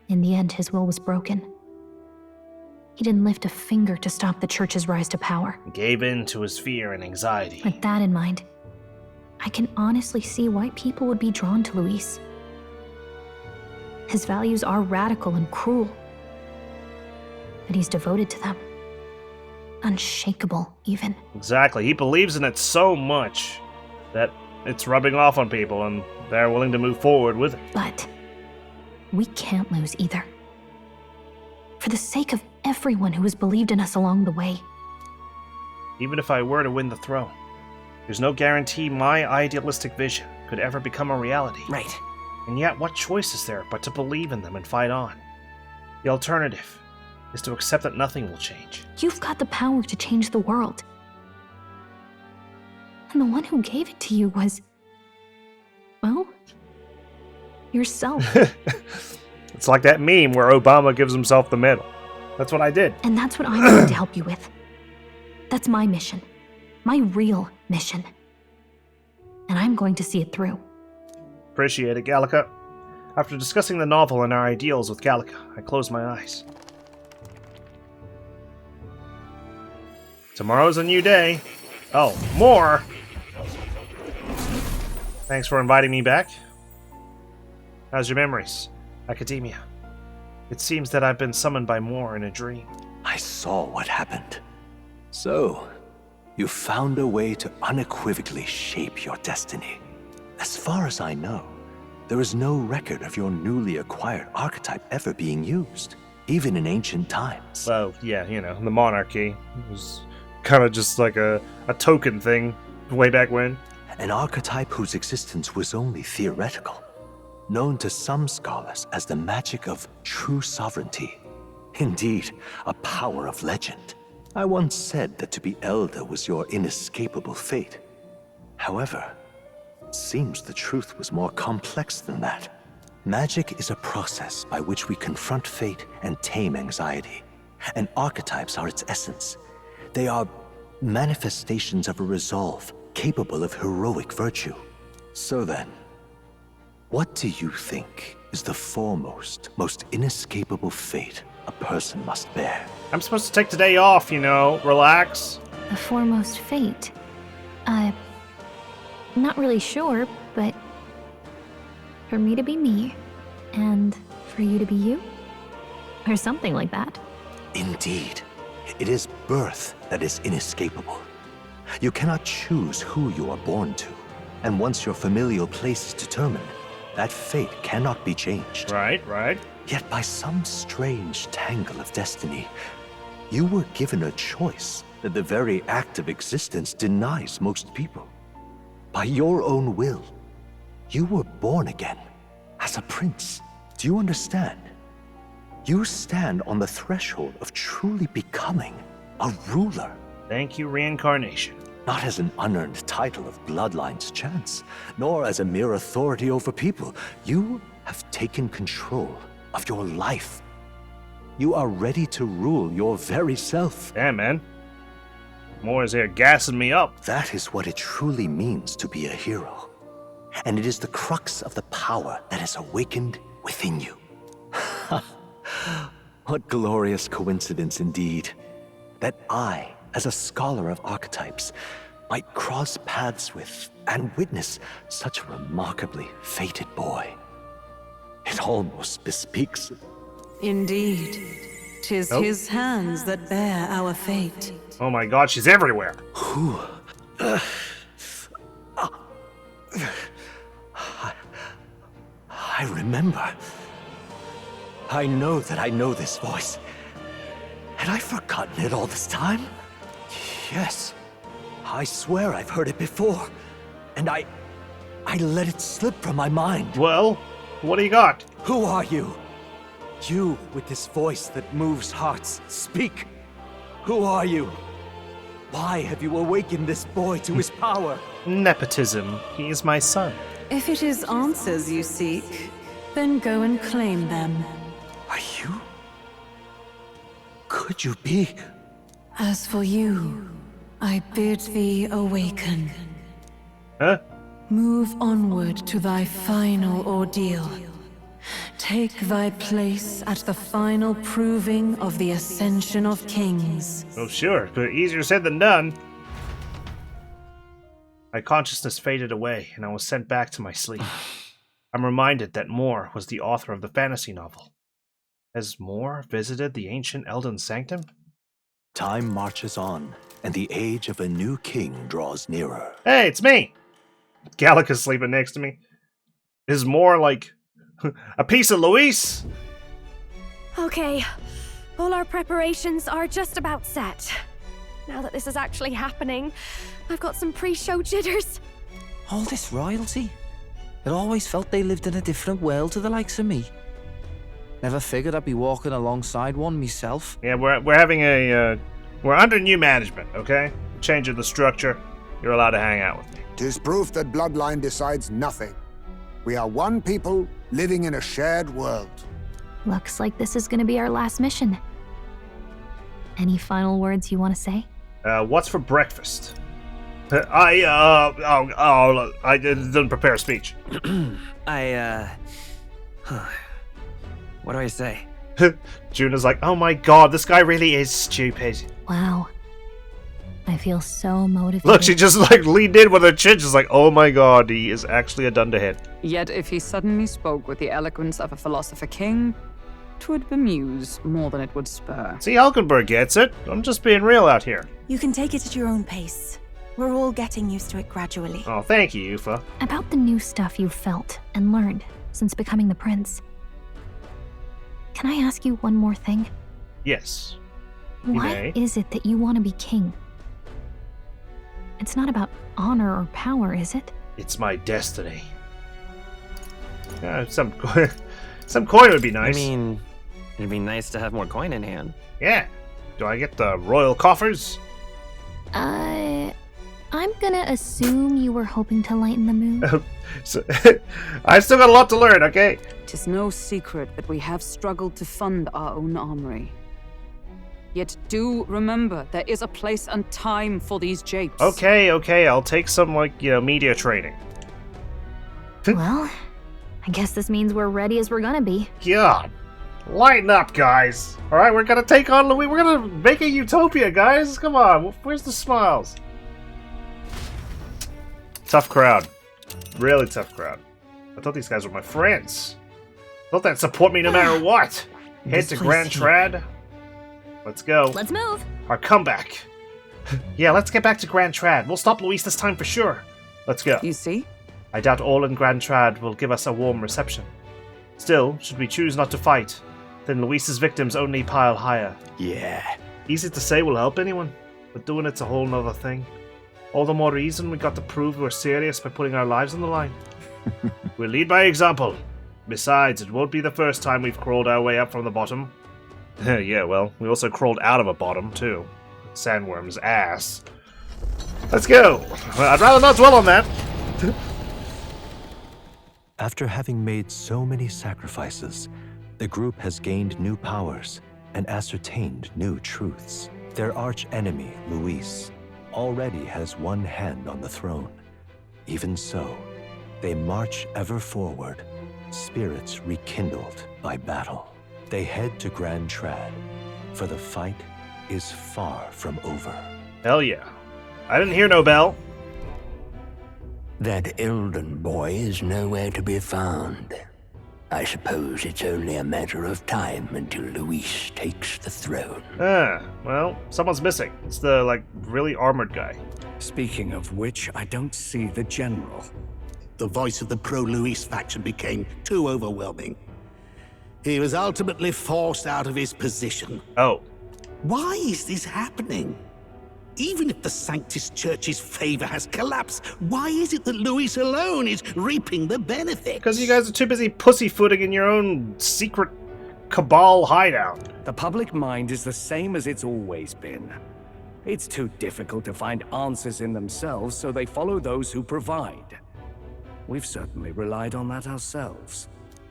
In the end, his will was broken. He didn't lift a finger to stop the church's rise to power. He gave in to his fear and anxiety. With that in mind, I can honestly see why people would be drawn to Luis. His values are radical and cruel, but he's devoted to them. Unshakable, even. Exactly. He believes in it so much that it's rubbing off on people, and they're willing to move forward with it. But we can't lose either. For the sake of everyone who has believed in us along the way. Even if I were to win the throne, There's no guarantee my idealistic vision could ever become a reality. Right. And yet, what choice is there but to believe in them and fight on? The alternative is to accept that nothing will change. You've got the power to change the world. And the one who gave it to you was, well, yourself. It's like that meme where Obama gives himself the medal. That's what I did. And that's what I'm going to help you with. That's my mission. My real mission. And I'm going to see it through. Appreciate it, Gallica. After discussing the novel and our ideals with Gallica, I closed my eyes. Tomorrow's a new day. Oh, more! Thanks for inviting me back. How's your memories, Academia? It seems that I've been summoned by Moore in a dream. I saw what happened. So, you found a way to unequivocally shape your destiny. As far as I know, there is no record of your newly acquired archetype ever being used, even in ancient times. Well, yeah, you know, the monarchy was kind of just like a token thing way back when. An archetype whose existence was only theoretical, known to some scholars as the magic of true sovereignty. Indeed, a power of legend. I once said that to be Elder was your inescapable fate. However, it seems the truth was more complex than that. Magic is a process by which we confront fate and tame anxiety, and archetypes are its essence. They are manifestations of a resolve capable of heroic virtue. So then, what do you think is the foremost, most inescapable fate a person must bear? I'm supposed to take today off, you know, relax. The foremost fate? Not really sure, but for me to be me, and for you to be you? Or something like that. Indeed. It is birth that is inescapable. You cannot choose who you are born to, and once your familial place is determined, that fate cannot be changed. Right. Yet by some strange tangle of destiny, you were given a choice that the very act of existence denies most people. By your own will, you were born again as a prince. Do you understand? You stand on the threshold of truly becoming a ruler. Thank you, reincarnation. Not as an unearned title of bloodline's chance, nor as a mere authority over people. You have taken control of your life. You are ready to rule your very self. Damn, man. Moore is here gassing me up. That is what it truly means to be a hero. And it is the crux of the power that is awakened within you. What glorious coincidence indeed, that I, as a scholar of archetypes, might cross paths with and witness such a remarkably fated boy. It almost bespeaks... Indeed. 'Tis his hands that bear our fate. Oh my god, she's everywhere. I remember. I know that I know this voice. Had I forgotten it all this time? Yes. I swear I've heard it before. And I let it slip from my mind. Well, what do you got? Who are you? You with this voice that moves hearts. Speak. Who are you? Why have you awakened this boy to his power? Nepotism. He is my son. If it is answers you seek, then go and claim them. Are you? Could you be? As for you, I bid thee awaken. Huh? Move onward to thy final ordeal. Take thy place at the final proving of the Ascension of Kings. Oh, sure, but easier said than done. My consciousness faded away, and I was sent back to my sleep. I'm reminded that Moore was the author of the fantasy novel. Has Moore visited the ancient Elden Sanctum? Time marches on, and the age of a new king draws nearer. Hey, it's me! Gallica's sleeping next to me. Is Moore like a piece of Luis? Okay, all our preparations are just about set. Now that this is actually happening, I've got some pre-show jitters. All this royalty? It always felt they lived in a different world to the likes of me. Never figured I'd be walking alongside one myself. Yeah, we're having a we're under new management, okay? Changing the structure. You're allowed to hang out with me. 'Tis proof that bloodline decides nothing. We are one people living in a shared world. Looks like this is gonna be our last mission. Any final words you want to say? What's for breakfast? I didn't prepare a speech. What do I say? Juna's like, oh my god, this guy really is stupid. Wow. I feel so motivated. Look, she just like leaned in with her chin. She's like, oh my god, he is actually a dunderhead. Yet if he suddenly spoke with the eloquence of a philosopher king, 'twould bemuse more than it would spur. See, Alkenberg gets it. I'm just being real out here. You can take it at your own pace. We're all getting used to it gradually. Oh, thank you, Yufa. About the new stuff you've felt and learned since becoming the prince. Can I ask you one more thing? Yes. Why is it that you want to be king? It's not about honor or power, is it? It's my destiny. Some coin would be nice. I mean, it'd be nice to have more coin in hand. Yeah. Do I get the royal coffers? I'm gonna assume you were hoping to lighten the mood. I've still got a lot to learn, okay? 'Tis no secret that we have struggled to fund our own armory. Yet do remember, there is a place and time for these japes. Okay, I'll take some, media training. Well, I guess this means we're ready as we're gonna be. God. Lighten up, guys. Alright, we're gonna take on Louis. We're gonna make a utopia, guys. Come on, where's the smiles? Tough crowd. Really tough crowd. I thought these guys were my friends. I thought they'd support me no matter what. Head to Grand Trad. Let's go. Let's move. Our comeback. Yeah, let's get back to Grand Trad. We'll stop Luis this time for sure. Let's go. You see? I doubt all in Grand Trad will give us a warm reception. Still, should we choose not to fight, then Luis's victims only pile higher. Yeah. Easy to say will help anyone, but doing it's a whole nother thing. All the more reason we got to prove we're serious by putting our lives on the line. We'll lead by example. Besides, it won't be the first time we've crawled our way up from the bottom. Yeah, well, we also crawled out of a bottom, too. Sandworm's ass. Let's go! Well, I'd rather not dwell on that. After having made so many sacrifices, the group has gained new powers and ascertained new truths. Their arch-enemy, Luis, already has one hand on the throne. Even so, they march ever forward, spirits rekindled by battle. They head to Grand Trad, for the fight is far from over. Hell yeah. I didn't hear no bell. That Elden boy is nowhere to be found. I suppose it's only a matter of time until Luis takes the throne. Well, someone's missing. It's the, really armored guy. Speaking of which, I don't see the general. The voice of the pro-Luis faction became too overwhelming. He was ultimately forced out of his position. Oh. Why is this happening? Even if the Sanctus Church's favor has collapsed, why is it that Luis alone is reaping the benefits? Because you guys are too busy pussyfooting in your own secret cabal hideout. The public mind is the same as it's always been. It's too difficult to find answers in themselves, so they follow those who provide. We've certainly relied on that ourselves.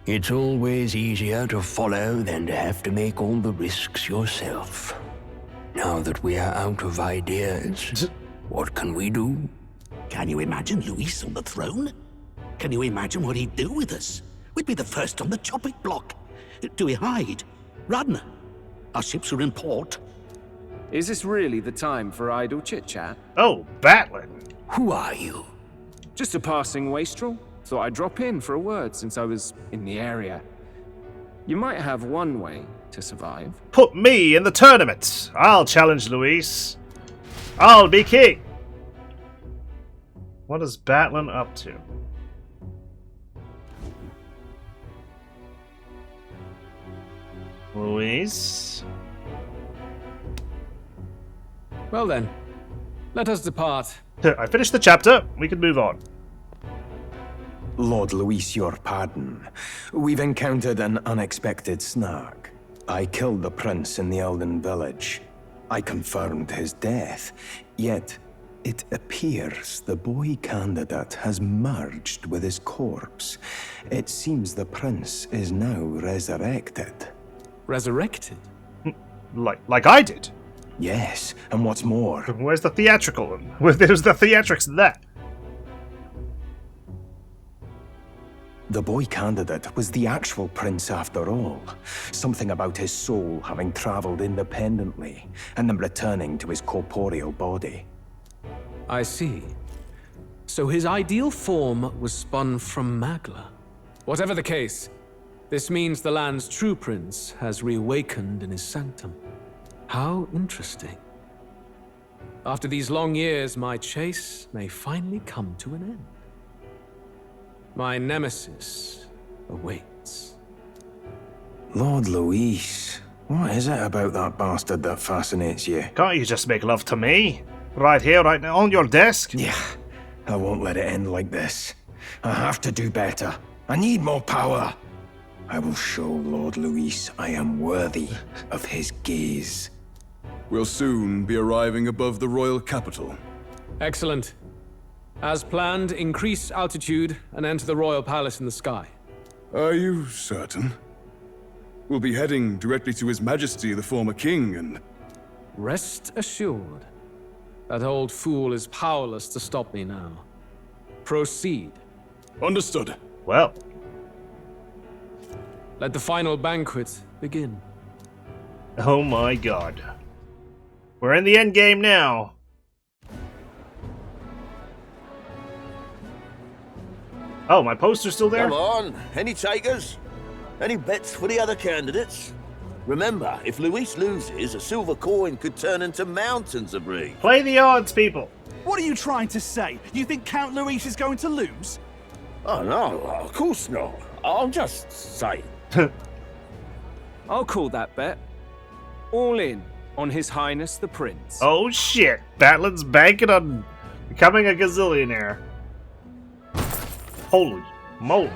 It's always easier to follow than to have to make all the risks yourself. Now that we are out of ideas, what can we do? Can you imagine Luis on the throne? Can you imagine what he'd do with us? We'd be the first on the chopping block. Do we hide? Run? Our ships are in port. Is this really the time for idle chit-chat? Oh, Batlin. Who are you? Just a passing wastrel. Thought I'd drop in for a word since I was in the area. You might have one way to survive. Put me in the tournament. I'll challenge Luis. I'll be king. What is Batlin up to? Luis? Well then, let us depart. I finished the chapter. We can move on. Lord Luis, your pardon. We've encountered an unexpected snag. I killed the prince in the Elden village. I confirmed his death, yet it appears the boy candidate has merged with his corpse. It seems the prince is now resurrected. Resurrected? Like I did? Yes, and what's more... Where's the theatrical? Where's the theatrics in that? The boy candidate was the actual prince after all. Something about his soul having traveled independently, and then returning to his corporeal body. I see. So his ideal form was spun from Magla. Whatever the case, this means the land's true prince has reawakened in his sanctum. How interesting. After these long years, my chase may finally come to an end. My nemesis awaits. Lord Luis, what is it about that bastard that fascinates you? Can't you just make love to me? Right here, right now, on your desk? Yeah, I won't let it end like this. I have to do better. I need more power. I will show Lord Luis I am worthy of his gaze. We'll soon be arriving above the royal capital. Excellent. As planned, increase altitude and enter the royal palace in the sky. Are you certain? We'll be heading directly to His Majesty, the former king, and... Rest assured. That old fool is powerless to stop me now. Proceed. Understood. Well. Let the final banquet begin. Oh my god. We're in the end game now. Oh, my poster's still there? Come on, any takers? Any bets for the other candidates? Remember, if Luis loses, a silver coin could turn into mountains of breed. Play the odds, people. What are you trying to say? You think Count Luis is going to lose? Oh, no, of course not. I'm just saying. I'll call that bet. All in on His Highness the Prince. Oh shit, Batlin's banking on becoming a gazillionaire. Holy moly.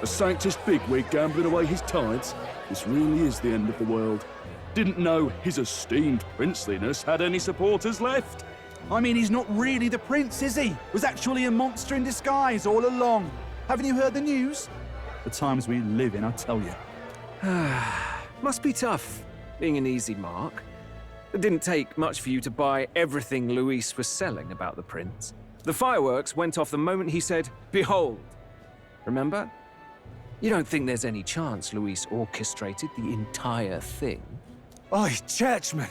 A Sanctus bigwig gambling away his tides? This really is the end of the world. Didn't know his esteemed princeliness had any supporters left. I mean, he's not really the prince, is he? Was actually a monster in disguise all along. Haven't you heard the news? The times we live in, I tell you. Must be tough, being an easy mark. It didn't take much for you to buy everything Luis was selling about the prince. The fireworks went off the moment he said, "Behold." Remember? You don't think there's any chance Luis orchestrated the entire thing? Oi, churchman!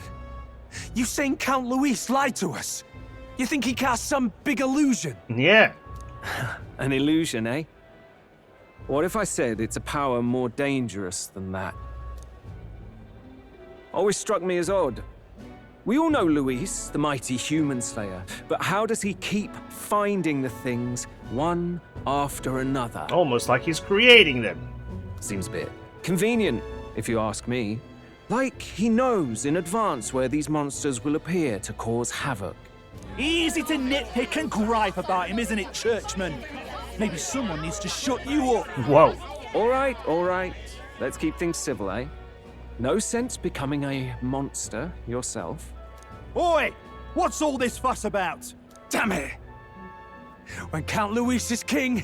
You saying Count Luis lied to us? You think he cast some big illusion? Yeah. An illusion, eh? What if I said it's a power more dangerous than that? Always struck me as odd. We all know Luis, the mighty human slayer, but how does he keep finding the things one after another? Almost like he's creating them. Seems a bit convenient, if you ask me. Like he knows in advance where these monsters will appear to cause havoc. Easy to nitpick and gripe about him, isn't it, churchman? Maybe someone needs to shut you up. Whoa. All right. Let's keep things civil, eh? No sense becoming a monster yourself. Oi! What's all this fuss about? Damn it! When Count Luis is king,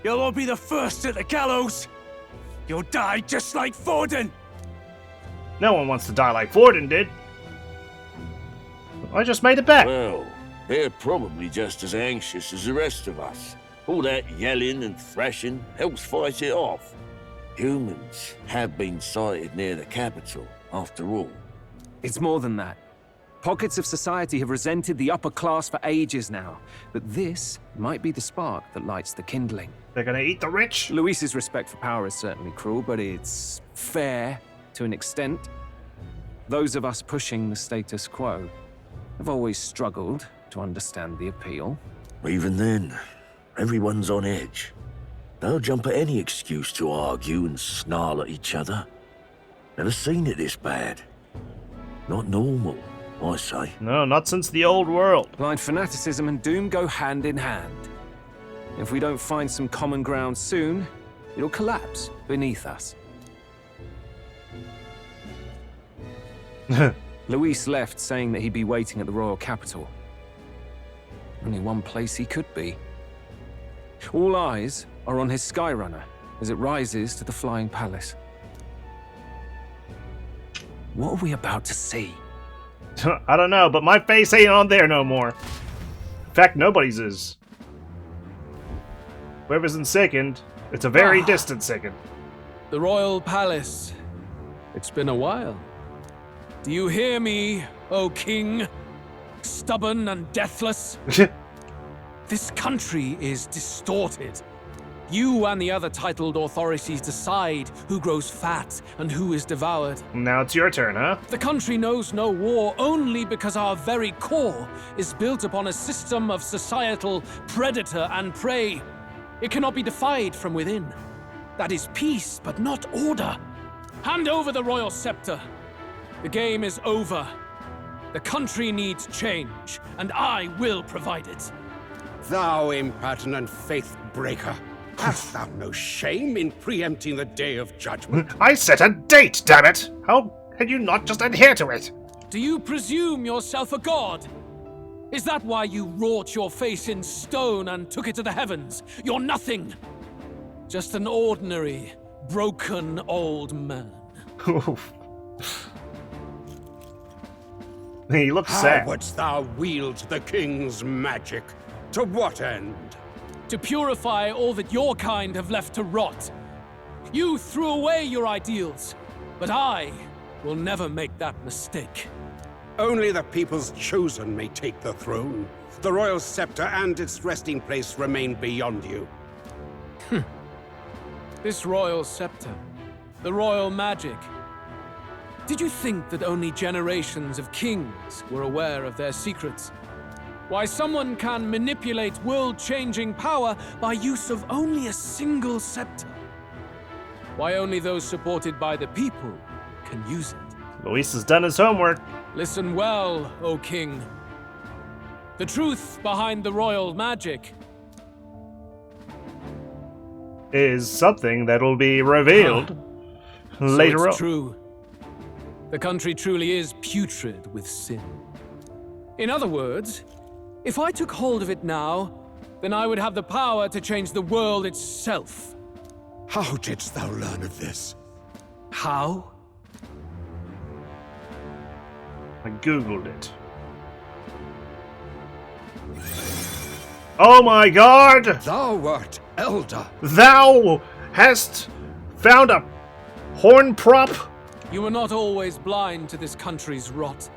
you'll all be the first at the gallows. You'll die just like Forden. No one wants to die like Forden did. I just made a bet. Well, they're probably just as anxious as the rest of us. All that yelling and thrashing helps fight it off. Humans have been sighted near the capital, after all. It's more than that. Pockets of society have resented the upper class for ages now, but this might be the spark that lights the kindling. They're gonna eat the rich? Luis's respect for power is certainly cruel, but it's fair to an extent. Those of us pushing the status quo have always struggled to understand the appeal. Even then, everyone's on edge. They'll jump at any excuse to argue and snarl at each other. Never seen it this bad. Not normal. I say. No, not since the old world. Blind fanaticism and doom go hand in hand. If we don't find some common ground soon, it'll collapse beneath us. Luis left saying that he'd be waiting at the royal capital. Only one place he could be. All eyes are on his Skyrunner as it rises to the flying palace. What are we about to see? I don't know, but my face ain't on there no more. In fact, nobody's is. Whoever's in second, it's a very distant second. The royal palace. It's been a while. Do you hear me, O king? Stubborn and deathless? This country is distorted. You and the other titled authorities decide who grows fat and who is devoured. Now it's your turn, huh? The country knows no war only because our very core is built upon a system of societal predator and prey. It cannot be defied from within. That is peace, but not order. Hand over the royal scepter. The game is over. The country needs change, and I will provide it. Thou impertinent faith breaker. Hast thou no shame in preempting the day of judgment? I set a date, damn it! How can you not just adhere to it? Do you presume yourself a god? Is that why you wrought your face in stone and took it to the heavens? You're nothing. Just an ordinary, broken old man. He looks How sad. wouldst thou wield the king's magic? To what end? To purify all that your kind have left to rot. You threw away your ideals, but I will never make that mistake. Only the people's chosen may take the throne. The royal scepter and its resting place remain beyond you. This royal scepter, the royal magic. Did you think that only generations of kings were aware of their secrets? Why someone can manipulate world-changing power by use of only a single scepter? Why only those supported by the people can use it? Luis has done his homework. Listen well, O king. The truth behind the royal magic is something that will be revealed later on. It's true. The country truly is putrid with sin. In other words, if I took hold of it now, then I would have the power to change the world itself. How didst thou learn of this? How? I googled it. Oh my god! Thou wert elder. Thou hast found a horn prop? You were not always blind to this country's rot.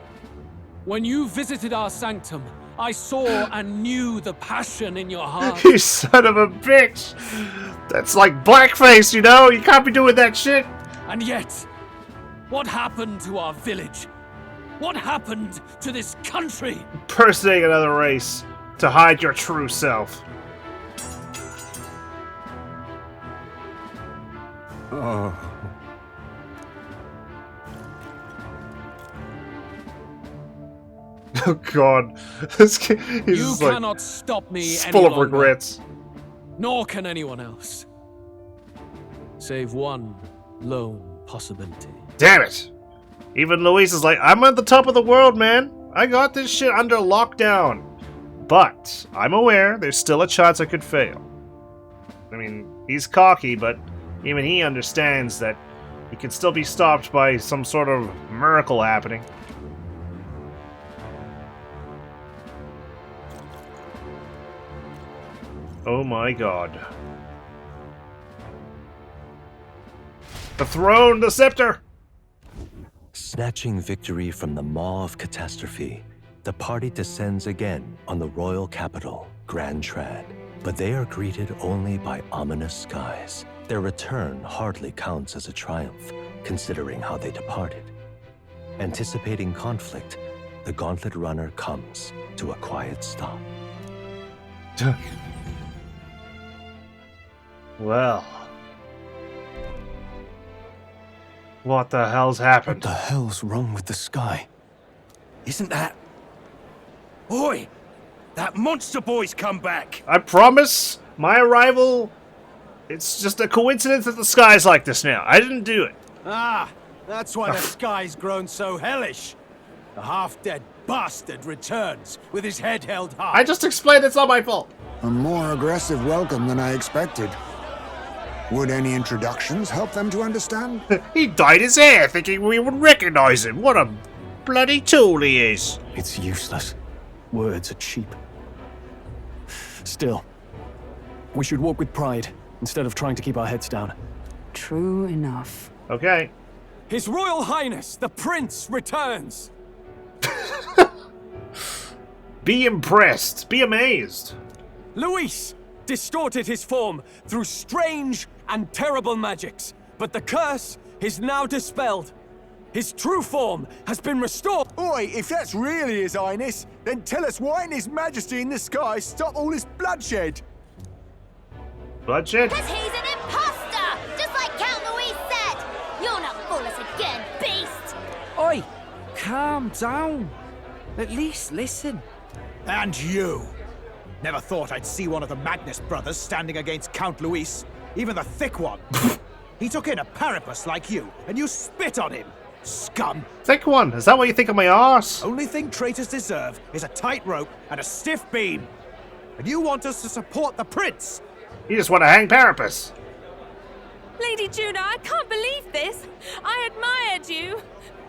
When you visited our sanctum, I saw and knew the passion in your heart. You son of a bitch! That's like blackface, you know? You can't be doing that shit! And yet, what happened to our village? What happened to this country? Impersonating another race to hide your true self. Oh. Oh god. This kid, he's you just cannot like, stop me any full of longer. regrets. Nor can anyone else. Save one lone possibility. Damn it! Even Luis is like, I'm at the top of the world, man. I got this shit under lockdown. But I'm aware there's still a chance I could fail. I mean, he's cocky, but even he understands that he can still be stopped by some sort of miracle happening. Oh my god. The throne, the scepter! Snatching victory from the maw of catastrophe, the party descends again on the royal capital, Grand Trad. But they are greeted only by ominous skies. Their return hardly counts as a triumph, considering how they departed. Anticipating conflict, the Gauntlet Runner comes to a quiet stop. Well. What the hell's happened? What the hell's wrong with the sky? Isn't that... Oi! That monster boy's come back! I promise, my arrival, it's just a coincidence that the sky's like this now. I didn't do it. Ah, that's why the sky's grown so hellish. The half-dead bastard returns with his head held high. I just explained it's not my fault. A more aggressive welcome than I expected. Would any introductions help them to understand? He dyed his hair thinking we would recognize him. What a bloody tool he is. It's useless. Words are cheap. Still, we should walk with pride instead of trying to keep our heads down. True enough. Okay. His Royal Highness, the Prince, returns! Be impressed. Be amazed. Luis distorted his form through strange and terrible magics, but the curse is now dispelled. His true form has been restored. Oi, if that's really His Highness, then tell us why in His Majesty in the sky stop all this bloodshed? Bloodshed? Because he's an imposter! Just like Count Louis said! You'll not fool us again, beast! Oi! Calm down. At least listen. And you! Never thought I'd see one of the Magnus brothers standing against Count Luis, even the thick one. He took in a parapus like you, and you spit on him. Scum! Thick one? Is that what you think of my arse? Only thing traitors deserve is a tight rope and a stiff beam. And you want us to support the prince? You just want to hang Parapus. Lady Juna, I can't believe this. I admired you.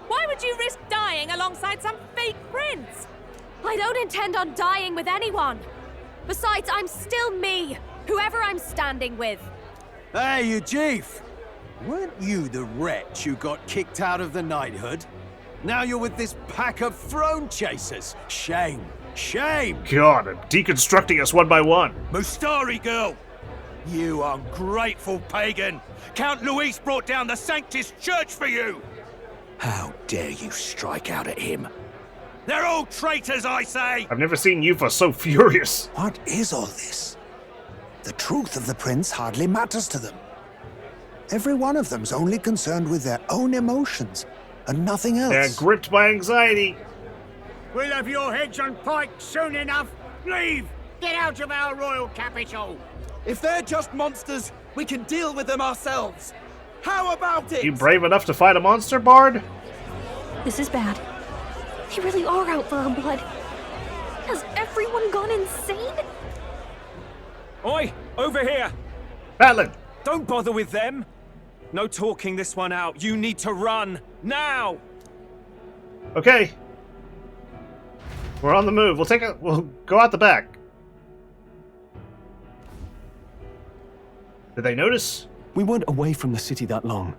Why would you risk dying alongside some fake prince? I don't intend on dying with anyone. Besides, I'm still me, whoever I'm standing with. Hey, you chief! Weren't you the wretch who got kicked out of the knighthood? Now you're with this pack of throne chasers. Shame. Shame! God, I'm deconstructing us one by one. Mustari girl! You ungrateful pagan! Count Luis brought down the Sanctus Church for you! How dare you strike out at him? They're all traitors, I say! I've never seen Yufa so furious. What is all this? The truth of the prince hardly matters to them. Every one of them's only concerned with their own emotions and nothing else. They're gripped by anxiety. We'll have your heads on pikes soon enough. Leave! Get out of our royal capital! If they're just monsters, we can deal with them ourselves. How about it? You brave enough to fight a monster, Bard? This is bad. They really are out for our blood. Has everyone gone insane? Oi! Over here! Batlin! Don't bother with them! No talking this one out. You need to run. Now! Okay. We're on the move. We'll go out the back. Did they notice? We weren't away from the city that long.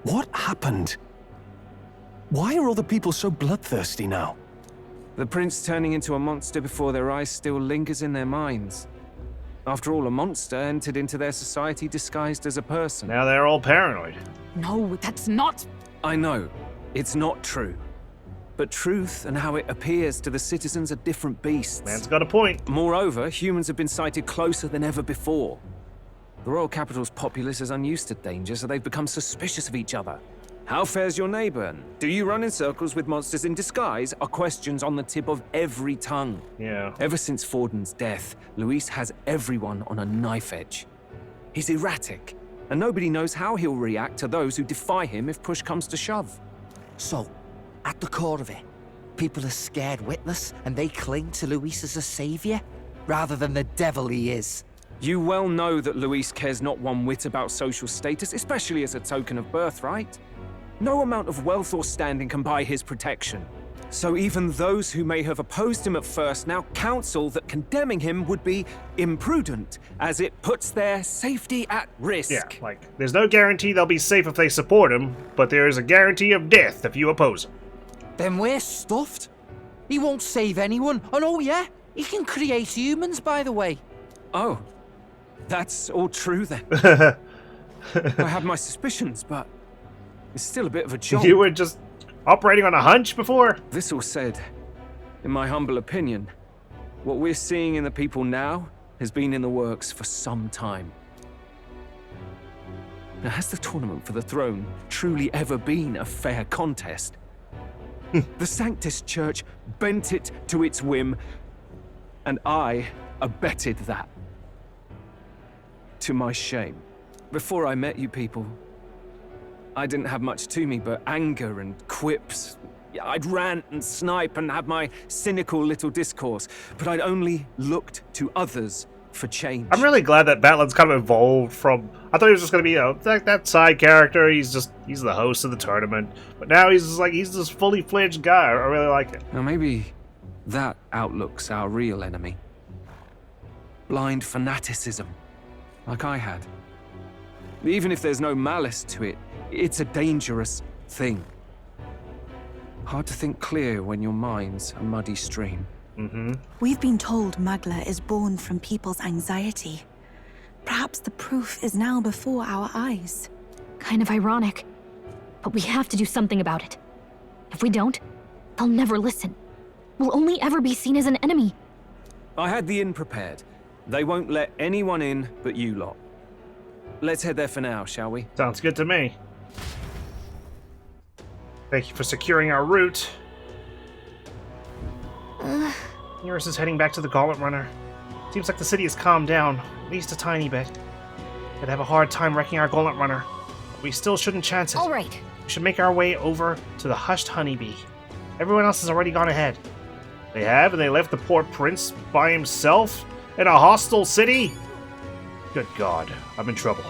What happened? Why are all the people so bloodthirsty now? The prince turning into a monster before their eyes still lingers in their minds. After all, a monster entered into their society disguised as a person. Now they're all paranoid. No, that's not... I know. It's not true. But truth and how it appears to the citizens are different beasts. Man's got a point. Moreover, humans have been sighted closer than ever before. The royal capital's populace is unused to danger, so they've become suspicious of each other. How fares your neighbor? Do you run in circles with monsters in disguise? Are questions on the tip of every tongue. Yeah. Ever since Forden's death, Luis has everyone on a knife edge. He's erratic, and nobody knows how he'll react to those who defy him if push comes to shove. So, at the core of it, people are scared witless, and they cling to Luis as a savior, rather than the devil he is. You well know that Luis cares not one whit about social status, especially as a token of birthright. No amount of wealth or standing can buy his protection. So even those who may have opposed him at first now counsel that condemning him would be imprudent, as it puts their safety at risk. Yeah, like, there's no guarantee they'll be safe if they support him, but there is a guarantee of death if you oppose him. Then we're stuffed. He won't save anyone. And oh yeah, he can create humans, by the way. Oh, that's all true then. I have my suspicions, but it's still a bit of a job. You were just operating on a hunch before? This all said, in my humble opinion, what we're seeing in the people now has been in the works for some time. Now, has the tournament for the throne truly ever been a fair contest? The Sanctus Church bent it to its whim, and I abetted that. To my shame. Before I met you people, I didn't have much to me but anger and quips. I'd rant and snipe and have my cynical little discourse, but I'd only looked to others for change. I'm really glad that Battlin's kind of evolved from... I thought he was just going to be, that side character. He's the host of the tournament. But now he's this fully fledged guy. I really like it. Now maybe that outlook's our real enemy. Blind fanaticism, like I had. Even if there's no malice to it, it's a dangerous thing. Hard to think clear when your mind's a muddy stream. We've been told Magla is born from people's anxiety. Perhaps the proof is now before our eyes. Kind of ironic. But we have to do something about it. If we don't, they'll never listen. We'll only ever be seen as an enemy. I had the inn prepared. They won't let anyone in but you lot. Let's head there for now, shall we? Sounds good to me. Thank you for securing our route. Eurus is heading back to the Gauntlet Runner. Seems like the city has calmed down, at least a tiny bit. They'd have a hard time wrecking our Gauntlet Runner, but we still shouldn't chance it. All right. We should make our way over to the Hushed Honeybee. Everyone else has already gone ahead. They have, and they left the poor prince by himself in a hostile city? Good God, I'm in trouble.